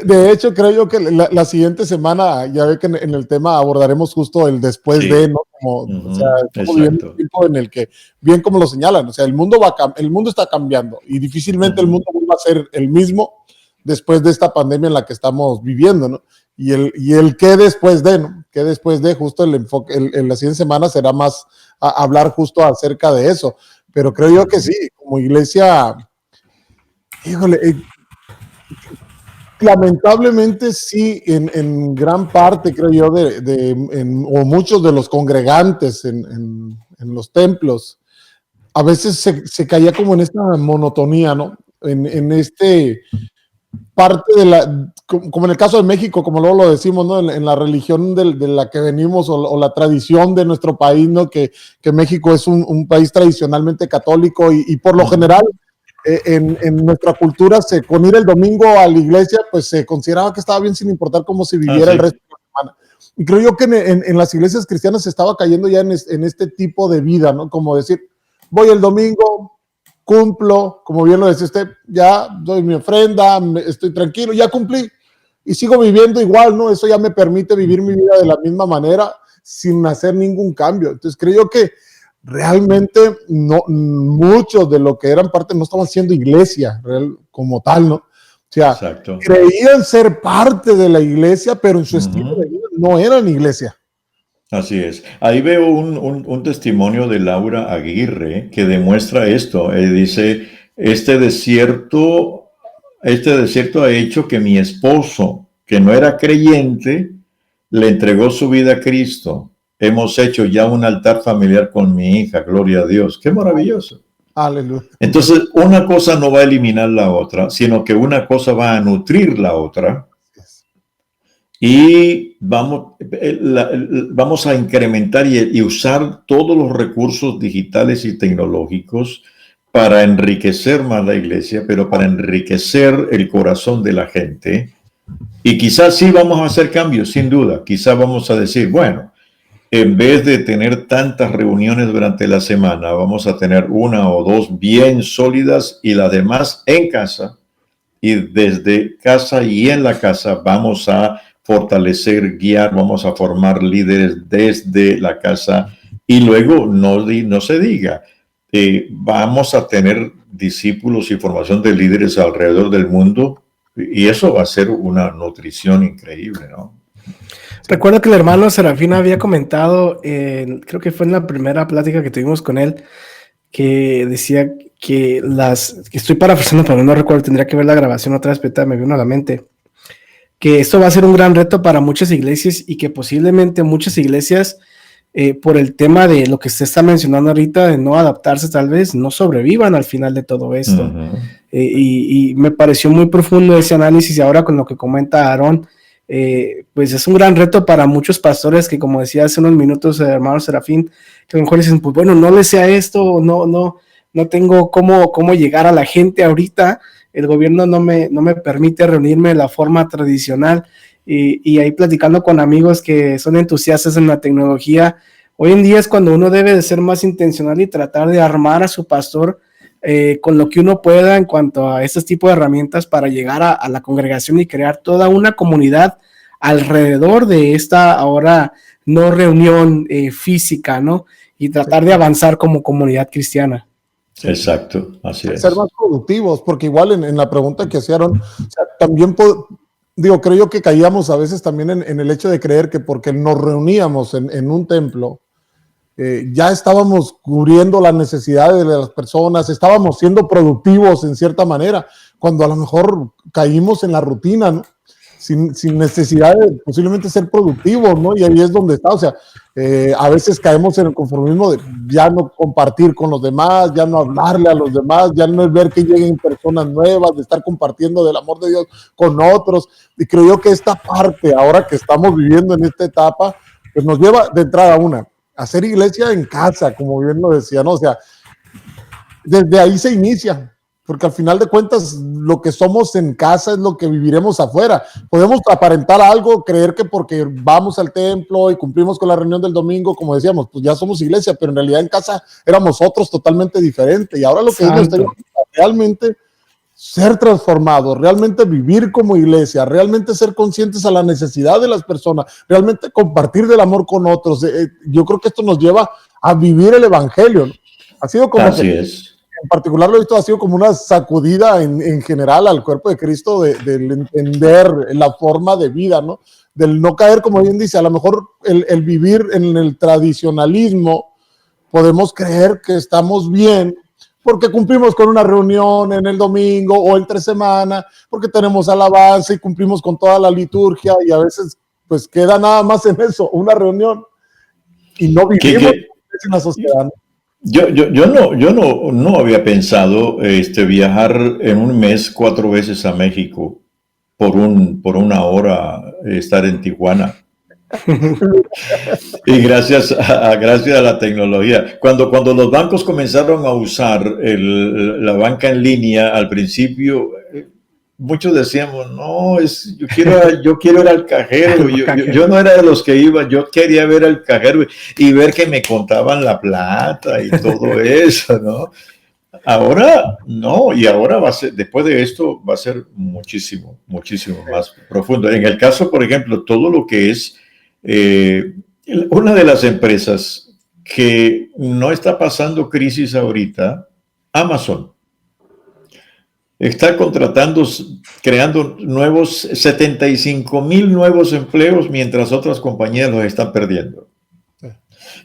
De hecho, creo yo que la siguiente semana, ya ve que en el tema abordaremos justo el después de, ¿no? O sea, estamos viviendo un tiempo en el que, bien como lo señalan, o sea, el mundo está cambiando, y difícilmente el mundo va a ser el mismo después de esta pandemia en la que estamos viviendo, ¿no? Y el qué después de, ¿no? Qué después de, justo el enfoque, en la siguiente semana será más hablar justo acerca de eso. Pero creo yo que sí, como iglesia, híjole, lamentablemente sí, en gran parte, creo yo, o muchos de los congregantes en los templos, a veces se caía como en esta monotonía, ¿no? En este parte como en el caso de México, como luego lo decimos, ¿no? En la religión de la que venimos, o la tradición de nuestro país, ¿no? Que México es un país tradicionalmente católico, y por lo general en nuestra cultura, con ir el domingo a la iglesia, pues se consideraba que estaba bien sin importar cómo se viviera el resto de la semana. Y creo yo que en las iglesias cristianas se estaba cayendo ya en este tipo de vida, ¿no? Como decir, voy el domingo, cumplo, como bien lo decía usted, ya doy mi ofrenda, estoy tranquilo, ya cumplí y sigo viviendo igual, ¿no? Eso ya me permite vivir mi vida de la misma manera sin hacer ningún cambio. Entonces creo que realmente no, muchos de lo que eran parte no estaban siendo iglesia como tal, ¿no? O sea, exacto, creían ser parte de la iglesia, pero en su estilo de vida no eran iglesia. así es. Ahí veo un testimonio de Laura Aguirre que demuestra esto. Dice, este desierto ha hecho que mi esposo, que no era creyente, le entregó su vida a Cristo. Hemos hecho ya un altar familiar con mi hija, gloria a Dios. ¡Qué maravilloso! Aleluya. Entonces, una cosa no va a eliminar la otra, sino que una cosa va a nutrir la otra. Y vamos a incrementar y usar todos los recursos digitales y tecnológicos para enriquecer más la iglesia, pero para enriquecer el corazón de la gente. Y quizás sí vamos a hacer cambios, sin duda. Quizás vamos a decir, bueno, en vez de tener tantas reuniones durante la semana, vamos a tener una o dos bien sólidas y las demás en casa. Y desde casa y en la casa vamos a fortalecer, guiar, vamos a formar líderes desde la casa. Y luego no se diga, vamos a tener discípulos y formación de líderes alrededor del mundo. Y eso va a ser una nutrición increíble, ¿no? Recuerdo que el hermano Serafín había comentado, creo que fue en la primera plática que tuvimos con él, que decía que que estoy parafraseando, pero no recuerdo, tendría que ver la grabación otra vez, pero me vino a la mente, que esto va a ser un gran reto para muchas iglesias y que posiblemente muchas iglesias, por el tema de lo que usted está mencionando ahorita, de no adaptarse tal vez, no sobrevivan al final de todo esto. Uh-huh. Y me pareció muy profundo ese análisis, y ahora con lo que comenta Aarón, pues es un gran reto para muchos pastores que, como decía hace unos minutos el hermano Serafín, que a lo mejor dicen, pues bueno, no le sea esto, no tengo cómo llegar a la gente ahorita, el gobierno no me permite reunirme de la forma tradicional, y ahí platicando con amigos que son entusiastas en la tecnología, hoy en día es cuando uno debe de ser más intencional y tratar de armar a su pastor con lo que uno pueda en cuanto a estos tipos de herramientas para llegar a la congregación y crear toda una comunidad alrededor de esta ahora no reunión física, ¿no? Y tratar de avanzar como comunidad cristiana. Exacto, así es. Ser más productivos, porque igual en la pregunta que hicieron, o sea, también creo yo que caíamos a veces también en el hecho de creer que porque nos reuníamos en un templo, ya estábamos cubriendo las necesidades de las personas, estábamos siendo productivos en cierta manera, cuando a lo mejor caímos en la rutina, ¿no? Sin necesidad de posiblemente ser productivos, ¿no? Y ahí es donde está, o sea, a veces caemos en el conformismo de ya no compartir con los demás, ya no hablarle a los demás, ya no es ver que lleguen personas nuevas, de estar compartiendo del amor de Dios con otros. Y creo yo que esta parte, ahora que estamos viviendo en esta etapa, pues nos lleva de entrada a hacer iglesia en casa, como bien lo decía, ¿no? O sea, desde ahí se inicia, porque al final de cuentas lo que somos en casa es lo que viviremos afuera. Podemos aparentar algo, creer que porque vamos al templo y cumplimos con la reunión del domingo, como decíamos, pues ya somos iglesia, pero en realidad en casa éramos otros totalmente diferentes. Y ahora lo que Dios está realmente ser transformados, realmente vivir como iglesia, realmente ser conscientes a la necesidad de las personas, realmente compartir del amor con otros. Yo creo que esto nos lleva a vivir el evangelio, ¿no? Ha sido como Así es. En particular lo he visto, ha sido como una sacudida en general al cuerpo de Cristo del entender la forma de vida, ¿no? Del no caer, como bien dice, a lo mejor el vivir en el tradicionalismo, podemos creer que estamos bien porque cumplimos con una reunión en el domingo o entre semana, porque tenemos alabanza y cumplimos con toda la liturgia, y a veces pues queda nada más en eso, una reunión, y no vivimos en la sociedad. Yo no había pensado viajar en un mes 4 veces a México por una hora, estar en Tijuana. Y gracias a la tecnología. Cuando los bancos comenzaron a usar la banca en línea, al principio muchos decíamos, no, yo quiero ir al cajero. Yo no era de los que iba, yo quería ver al cajero y ver que me contaban la plata y todo eso, ¿no? Ahora no, y ahora va a ser, después de esto va a ser muchísimo, muchísimo más profundo. En el caso, por ejemplo, todo lo que es una de las empresas que no está pasando crisis ahorita, Amazon, está contratando, creando 75,000 nuevos empleos mientras otras compañías los están perdiendo.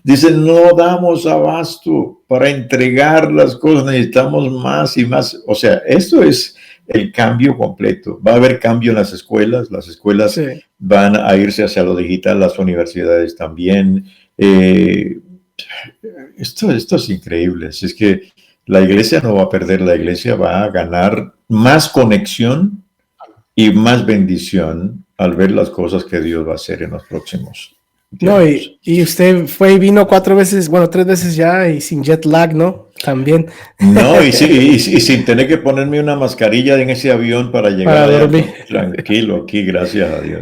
Dicen, no damos abasto para entregar las cosas, necesitamos más y más. O sea, esto es el cambio completo. Va a haber cambio en las escuelas sí, van a irse hacia lo digital, las universidades también. Esto es increíble. Es que la iglesia no va a perder, la iglesia va a ganar más conexión y más bendición al ver las cosas que Dios va a hacer en los próximos. No, y usted fue y vino 4 veces, bueno, 3 veces ya, y sin jet lag, ¿no? También. No, y sin tener que ponerme una mascarilla en ese avión para llegar allá, tranquilo aquí, gracias a Dios.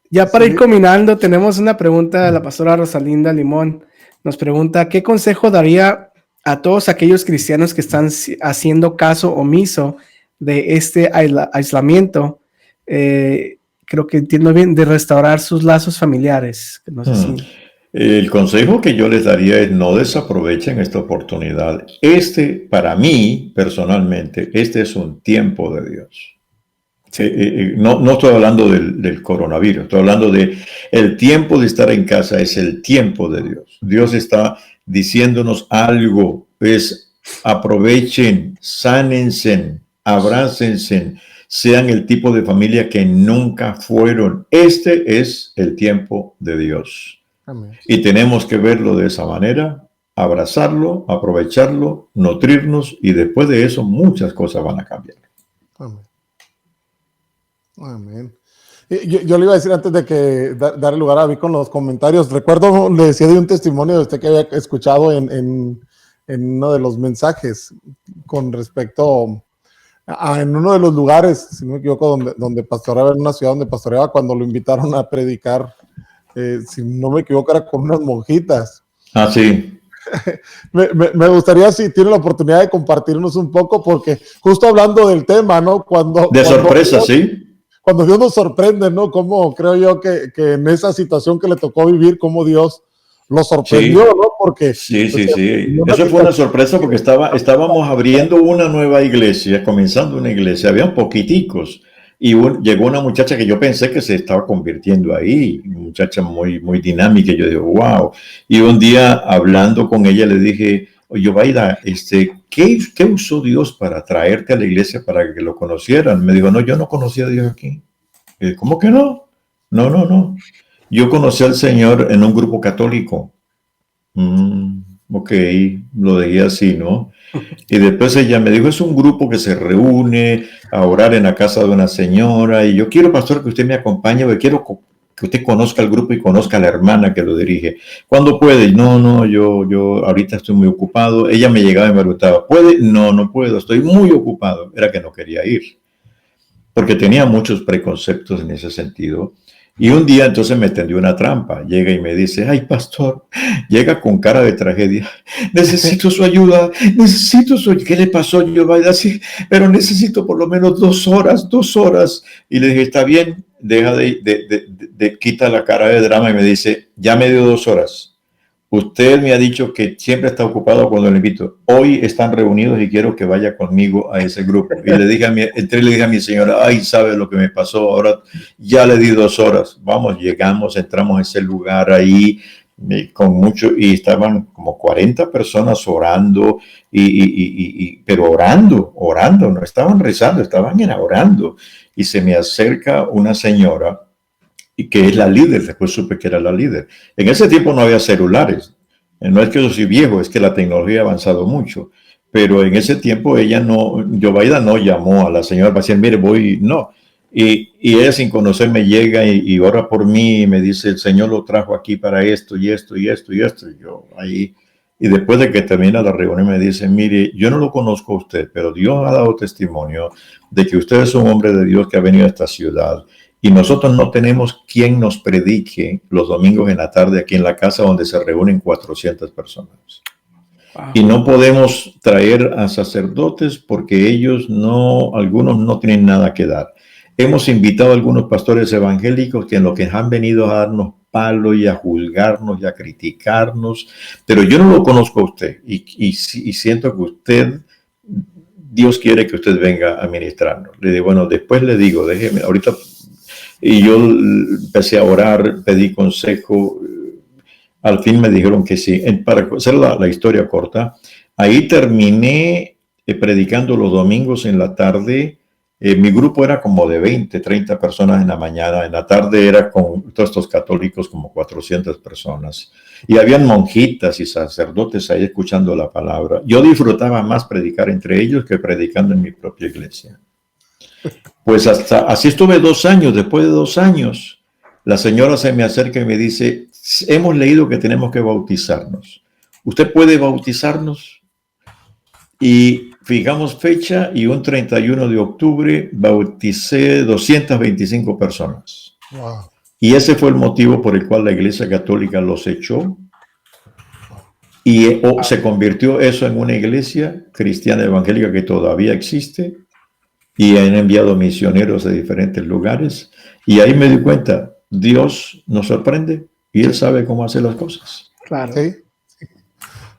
Ya para ir combinando, tenemos una pregunta de la pastora Rosalinda Limón. Nos pregunta, ¿qué consejo daría a todos aquellos cristianos que están haciendo caso omiso de este aislamiento? Creo que entiendo bien, de restaurar sus lazos familiares. No sé si... El consejo que yo les daría es no desaprovechen esta oportunidad. Para mí, personalmente, este es un tiempo de Dios. No estoy hablando del coronavirus, estoy hablando de el tiempo de estar en casa, es el tiempo de Dios. Dios está diciéndonos algo, aprovechen, sánense, abrácense, sean el tipo de familia que nunca fueron. Este es el tiempo de Dios. Amén. Y tenemos que verlo de esa manera, abrazarlo, aprovecharlo, nutrirnos, y después de eso muchas cosas van a cambiar. Amén. Amén. Yo le iba a decir antes de que darle lugar a mí con los comentarios. Recuerdo, le decía de un testimonio de usted que había escuchado en uno de los mensajes con respecto en uno de los lugares, si no me equivoco, donde pastoreaba, en una ciudad donde pastoreaba, cuando lo invitaron a predicar, si no me equivoco, era con unas monjitas. Ah, sí. Me gustaría, si tiene la oportunidad, de compartirnos un poco, porque justo hablando del tema, ¿no? Sorpresa, sí. Cuando Dios nos sorprende, ¿no? Como creo yo que en esa situación que le tocó vivir, cómo Dios lo sorprendió, sí. ¿No? Porque... Sí. Eso fue una sorpresa porque estábamos abriendo una nueva iglesia, comenzando una iglesia, habían poquiticos, y llegó una muchacha que yo pensé que se estaba convirtiendo ahí, una muchacha muy, muy dinámica, y yo digo, wow. Y un día, hablando con ella, le dije, oye, Vaida, ¿qué usó Dios para traerte a la iglesia para que lo conocieran? Me dijo, no, yo no conocía a Dios aquí. ¿Cómo que no? No. Yo conocí al Señor en un grupo católico. Ok, lo dejé así, ¿no? Y después ella me dijo, es un grupo que se reúne a orar en la casa de una señora, y yo quiero, pastor, que usted me acompañe, porque quiero que usted conozca el grupo y conozca a la hermana que lo dirige. ¿Cuándo puede? No, yo ahorita estoy muy ocupado. Ella me llegaba y me preguntaba, ¿puede? No puedo, estoy muy ocupado. Era que no quería ir, porque tenía muchos preconceptos en ese sentido. Y un día entonces me tendió una trampa. Llega y me dice, ay, pastor, llega con cara de tragedia. Necesito su ayuda, ¿Qué le pasó? Yo vaya así, pero necesito por lo menos 2 horas. Y le dije, está bien, deja quita la cara de drama y me dice, ya me dio 2 horas. Usted me ha dicho que siempre está ocupado cuando le invito. Hoy están reunidos y quiero que vaya conmigo a ese grupo. Y le dije a mi señora, ay, ¿sabe lo que me pasó? Ahora ya le di 2 horas. Vamos, entramos a ese lugar ahí y estaban como 40 personas orando, pero orando, no estaban rezando, estaban orando. Y se me acerca una señora, y que es la líder, después supe que era la líder. En ese tiempo no había celulares, no es que yo soy viejo, es que la tecnología ha avanzado mucho, pero en ese tiempo Yovaida no llamó a la señora para decir, mire, no, y ella sin conocerme llega y ora por mí y me dice, el Señor lo trajo aquí para esto, y yo ahí, y después de que termina la reunión me dice, mire, yo no lo conozco a usted, pero Dios ha dado testimonio de que usted es un hombre de Dios que ha venido a esta ciudad, y nosotros no tenemos quien nos predique los domingos en la tarde aquí en la casa donde se reúnen 400 personas. Wow. Y no podemos traer a sacerdotes porque algunos no tienen nada que dar. Hemos invitado a algunos pastores evangélicos que en lo que han venido a darnos palo y a juzgarnos y a criticarnos, pero yo no lo conozco a usted y siento que usted, Dios quiere que usted venga a ministrarnos. Le digo, bueno, después le digo, déjeme, ahorita, y yo empecé a orar, pedí consejo, al fin me dijeron que sí. Para hacer la historia corta, ahí terminé predicando los domingos en la tarde. Mi grupo era como de 20, 30 personas en la mañana. En la tarde era con todos estos católicos como 400 personas. Y habían monjitas y sacerdotes ahí escuchando la palabra. Yo disfrutaba más predicar entre ellos que predicando en mi propia iglesia. Pues así estuve 2 años. Después de 2 años, la señora se me acerca y me dice, hemos leído que tenemos que bautizarnos. ¿Usted puede bautizarnos? Y fijamos fecha y un 31 de octubre bauticé 225 personas. Wow. Y ese fue el motivo por el cual la Iglesia Católica los echó y se convirtió eso en una iglesia cristiana evangélica que todavía existe y han enviado misioneros de diferentes lugares. Y ahí me di cuenta, Dios nos sorprende y Él sabe cómo hacer las cosas. Claro. Sí.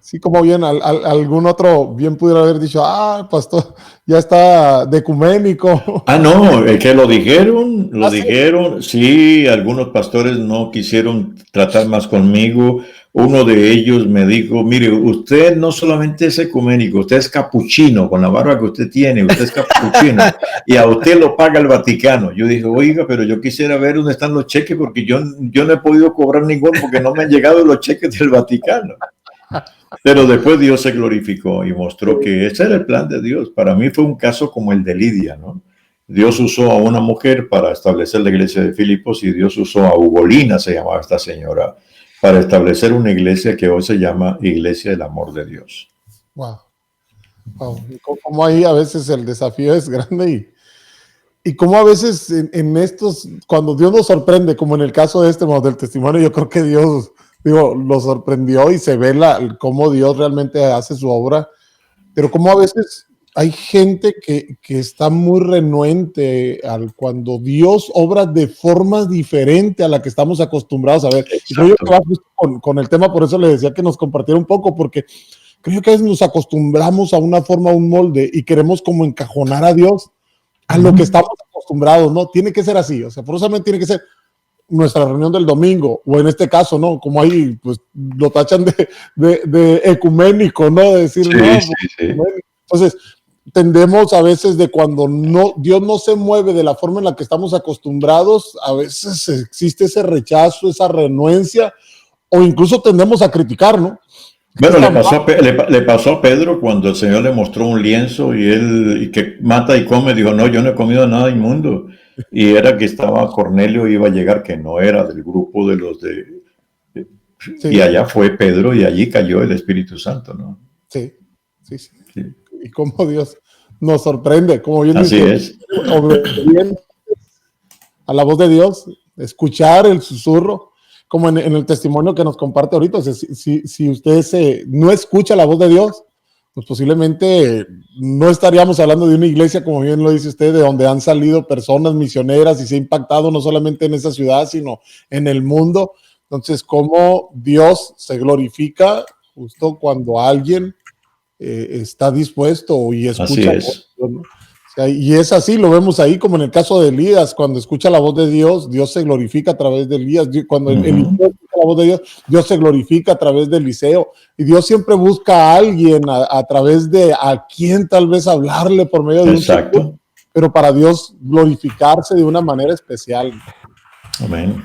Sí, como bien, algún otro bien pudiera haber dicho, pastor, ya está de ecuménico. No, es que lo dijeron, ¿Sí? dijeron, sí, algunos pastores no quisieron tratar más conmigo. Uno de ellos me dijo, mire, usted no solamente es ecuménico, usted es capuchino, con la barba que usted tiene, usted es capuchino, y a usted lo paga el Vaticano. Yo dije, oiga, pero yo quisiera ver dónde están los cheques, porque yo no he podido cobrar ninguno, porque no me han llegado los cheques del Vaticano. Pero después Dios se glorificó y mostró que ese era el plan de Dios. Para mí fue un caso como el de Lidia, ¿no? Dios usó a una mujer para establecer la iglesia de Filipos y Dios usó a Ugolina, se llamaba esta señora, para establecer una iglesia que hoy se llama Iglesia del Amor de Dios. Wow. Wow. Como ahí a veces el desafío es grande y como a veces en estos, cuando Dios nos sorprende, como en el caso de del testimonio, yo creo que Dios... lo sorprendió y se ve cómo Dios realmente hace su obra, pero como a veces hay gente que está muy renuente cuando Dios obra de formas diferentes a la que estamos acostumbrados a ver. Y creo yo que va con el tema, por eso le decía que nos compartiera un poco, porque creo que a veces nos acostumbramos a una forma, a un molde, y queremos como encajonar a Dios a lo que estamos acostumbrados, ¿no? Tiene que ser así, o sea, forzosamente tiene que ser nuestra reunión del domingo, o en este caso, ¿no? Como ahí, pues, lo tachan de ecuménico, ¿no? De decir, sí, no. Sí. Entonces, tendemos a veces de cuando Dios no se mueve de la forma en la que estamos acostumbrados, a veces existe ese rechazo, esa renuencia, o incluso tendemos a criticar, ¿no? Bueno, le pasó a Pedro cuando el Señor le mostró un lienzo y él que mata y come, dijo, no, yo no he comido nada inmundo. Y era que estaba Cornelio, iba a llegar, que no era del grupo de los de... Sí. Y allá fue Pedro y allí cayó el Espíritu Santo, ¿no? Sí. Y cómo Dios nos sorprende, como bien así dice, es. Obediente a la voz de Dios, escuchar el susurro, como en el testimonio que nos comparte ahorita. O sea, si usted no escucha la voz de Dios, pues posiblemente no estaríamos hablando de una iglesia, como bien lo dice usted, de donde han salido personas misioneras y se ha impactado no solamente en esa ciudad, sino en el mundo. Entonces, cómo Dios se glorifica justo cuando alguien está dispuesto y escucha. Así es. ¿No? O sea, y es así, lo vemos ahí como en el caso de Elías, cuando escucha la voz de Dios, Dios se glorifica a través de Elías. Cuando Eliseo escucha la voz de Dios, Dios se glorifica a través de Eliseo. Y Dios siempre busca a alguien a través de a quien tal vez hablarle por medio de Exacto. un secreto, pero para Dios glorificarse de una manera especial. Amén.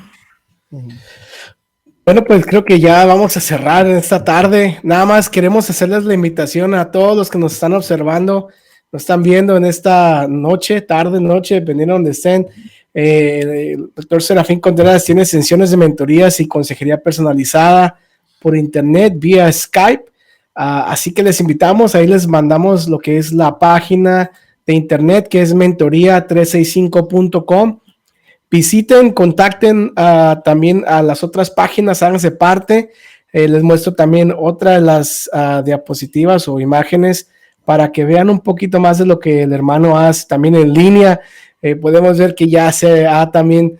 Bueno, pues creo que ya vamos a cerrar esta tarde. Nada más queremos hacerles la invitación a todos los que nos están observando, nos están viendo en esta noche, tarde, noche, dependiendo de donde estén. El doctor Serafín Contreras tiene sesiones de mentorías y consejería personalizada por internet vía Skype. Así que les invitamos, ahí les mandamos lo que es la página de internet, que es mentoría365.com. Visiten, contacten también a las otras páginas, háganse parte. Les muestro también otra de las diapositivas o imágenes para que vean un poquito más de lo que el hermano hace también en línea. Podemos ver que ya se ha también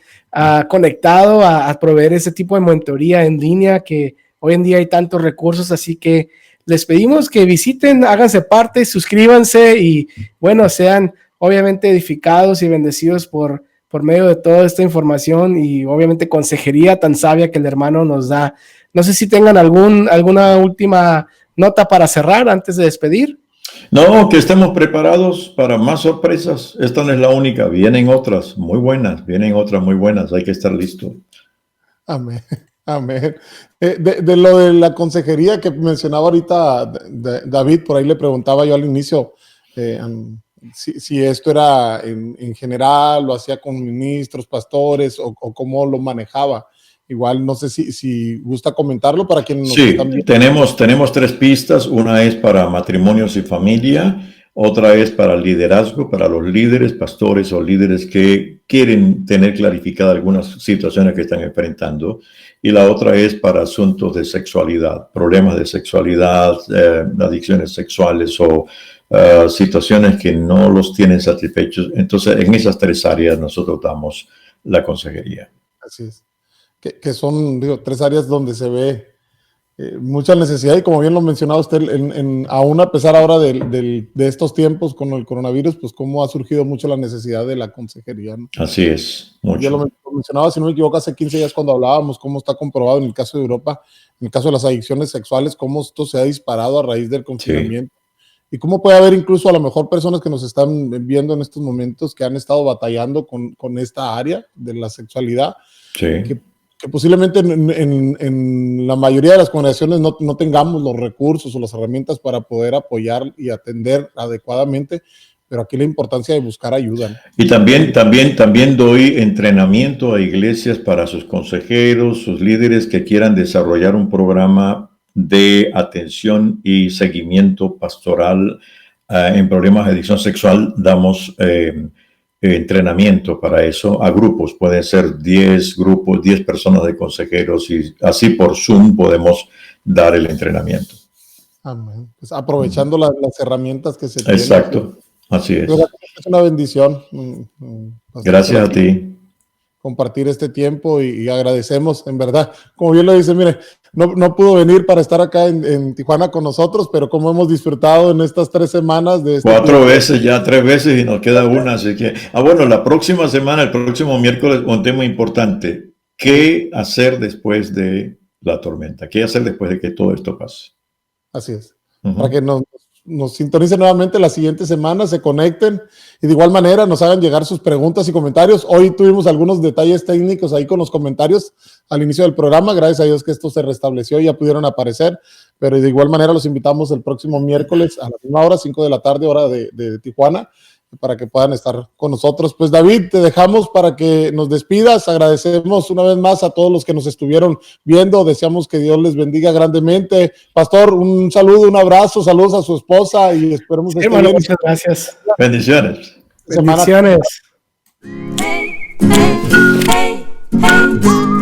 conectado a proveer ese tipo de mentoría en línea, que hoy en día hay tantos recursos, así que les pedimos que visiten, háganse parte, suscríbanse y bueno, sean obviamente edificados y bendecidos por medio de toda esta información y obviamente consejería tan sabia que el hermano nos da. No sé si tengan alguna última nota para cerrar antes de despedir. No, que estemos preparados para más sorpresas. Esta no es la única, vienen otras muy buenas, hay que estar listo. Amén, amén. De lo de la consejería que mencionaba ahorita David, por ahí le preguntaba yo al inicio si esto era en general, lo hacía con ministros, pastores o cómo lo manejaba. Igual no sé si gusta comentarlo para quienes nos están viendo. Tenemos 3 pistas. Una es para matrimonios y familia, otra es para liderazgo, para los líderes, pastores o líderes que quieren tener clarificadas algunas situaciones que están enfrentando, y la otra es para asuntos de sexualidad, problemas de sexualidad, adicciones sexuales o situaciones que no los tienen satisfechos. Entonces, en esas 3 áreas nosotros damos la consejería. Así es. Que son, 3 áreas donde se ve mucha necesidad, y como bien lo mencionaba usted, aún a pesar ahora de estos tiempos con el coronavirus, pues cómo ha surgido mucho la necesidad de la consejería, ¿no? Así es, mucho. Yo lo mencionaba, si no me equivoco, hace 15 días cuando hablábamos cómo está comprobado en el caso de Europa, en el caso de las adicciones sexuales, cómo esto se ha disparado a raíz del confinamiento. Sí. Y cómo puede haber incluso a lo mejor personas que nos están viendo en estos momentos que han estado batallando con esta área de la sexualidad, sí, que posiblemente en la mayoría de las congregaciones no tengamos los recursos o las herramientas para poder apoyar y atender adecuadamente, pero aquí la importancia de buscar ayuda, ¿no? Y también doy entrenamiento a iglesias para sus consejeros, sus líderes que quieran desarrollar un programa de atención y seguimiento pastoral en problemas de adicción sexual. Damos entrenamiento para eso a grupos, pueden ser 10 grupos, 10 personas de consejeros, y así por Zoom podemos dar el entrenamiento. Amén. Pues aprovechando las herramientas que se tienen. Exacto, así es. Es una bendición. Gracias a ti. Compartir este tiempo y agradecemos, en verdad. Como bien lo dice, mire, no pudo venir para estar acá en Tijuana con nosotros, pero como hemos disfrutado en estas 3 semanas de 4 veces, ya 3 veces y nos queda una, así que, bueno, la próxima semana, el próximo miércoles, un tema importante: ¿qué hacer después de la tormenta? ¿Qué hacer después de que todo esto pase? Así es, para que nos sintonicen nuevamente la siguiente semana, se conecten y de igual manera nos hagan llegar sus preguntas y comentarios. Hoy tuvimos algunos detalles técnicos ahí con los comentarios al inicio del programa, gracias a Dios que esto se restableció y ya pudieron aparecer, pero de igual manera los invitamos el próximo miércoles a la misma hora, 5 de la tarde, hora de Tijuana, para que puedan estar con nosotros. Pues David, te dejamos para que nos despidas. Agradecemos una vez más a todos los que nos estuvieron viendo, deseamos que Dios les bendiga grandemente. Pastor, un saludo, un abrazo, saludos a su esposa y esperemos que hermano, muchas gracias. Bendiciones. Bendiciones. Hey, hey, hey, hey.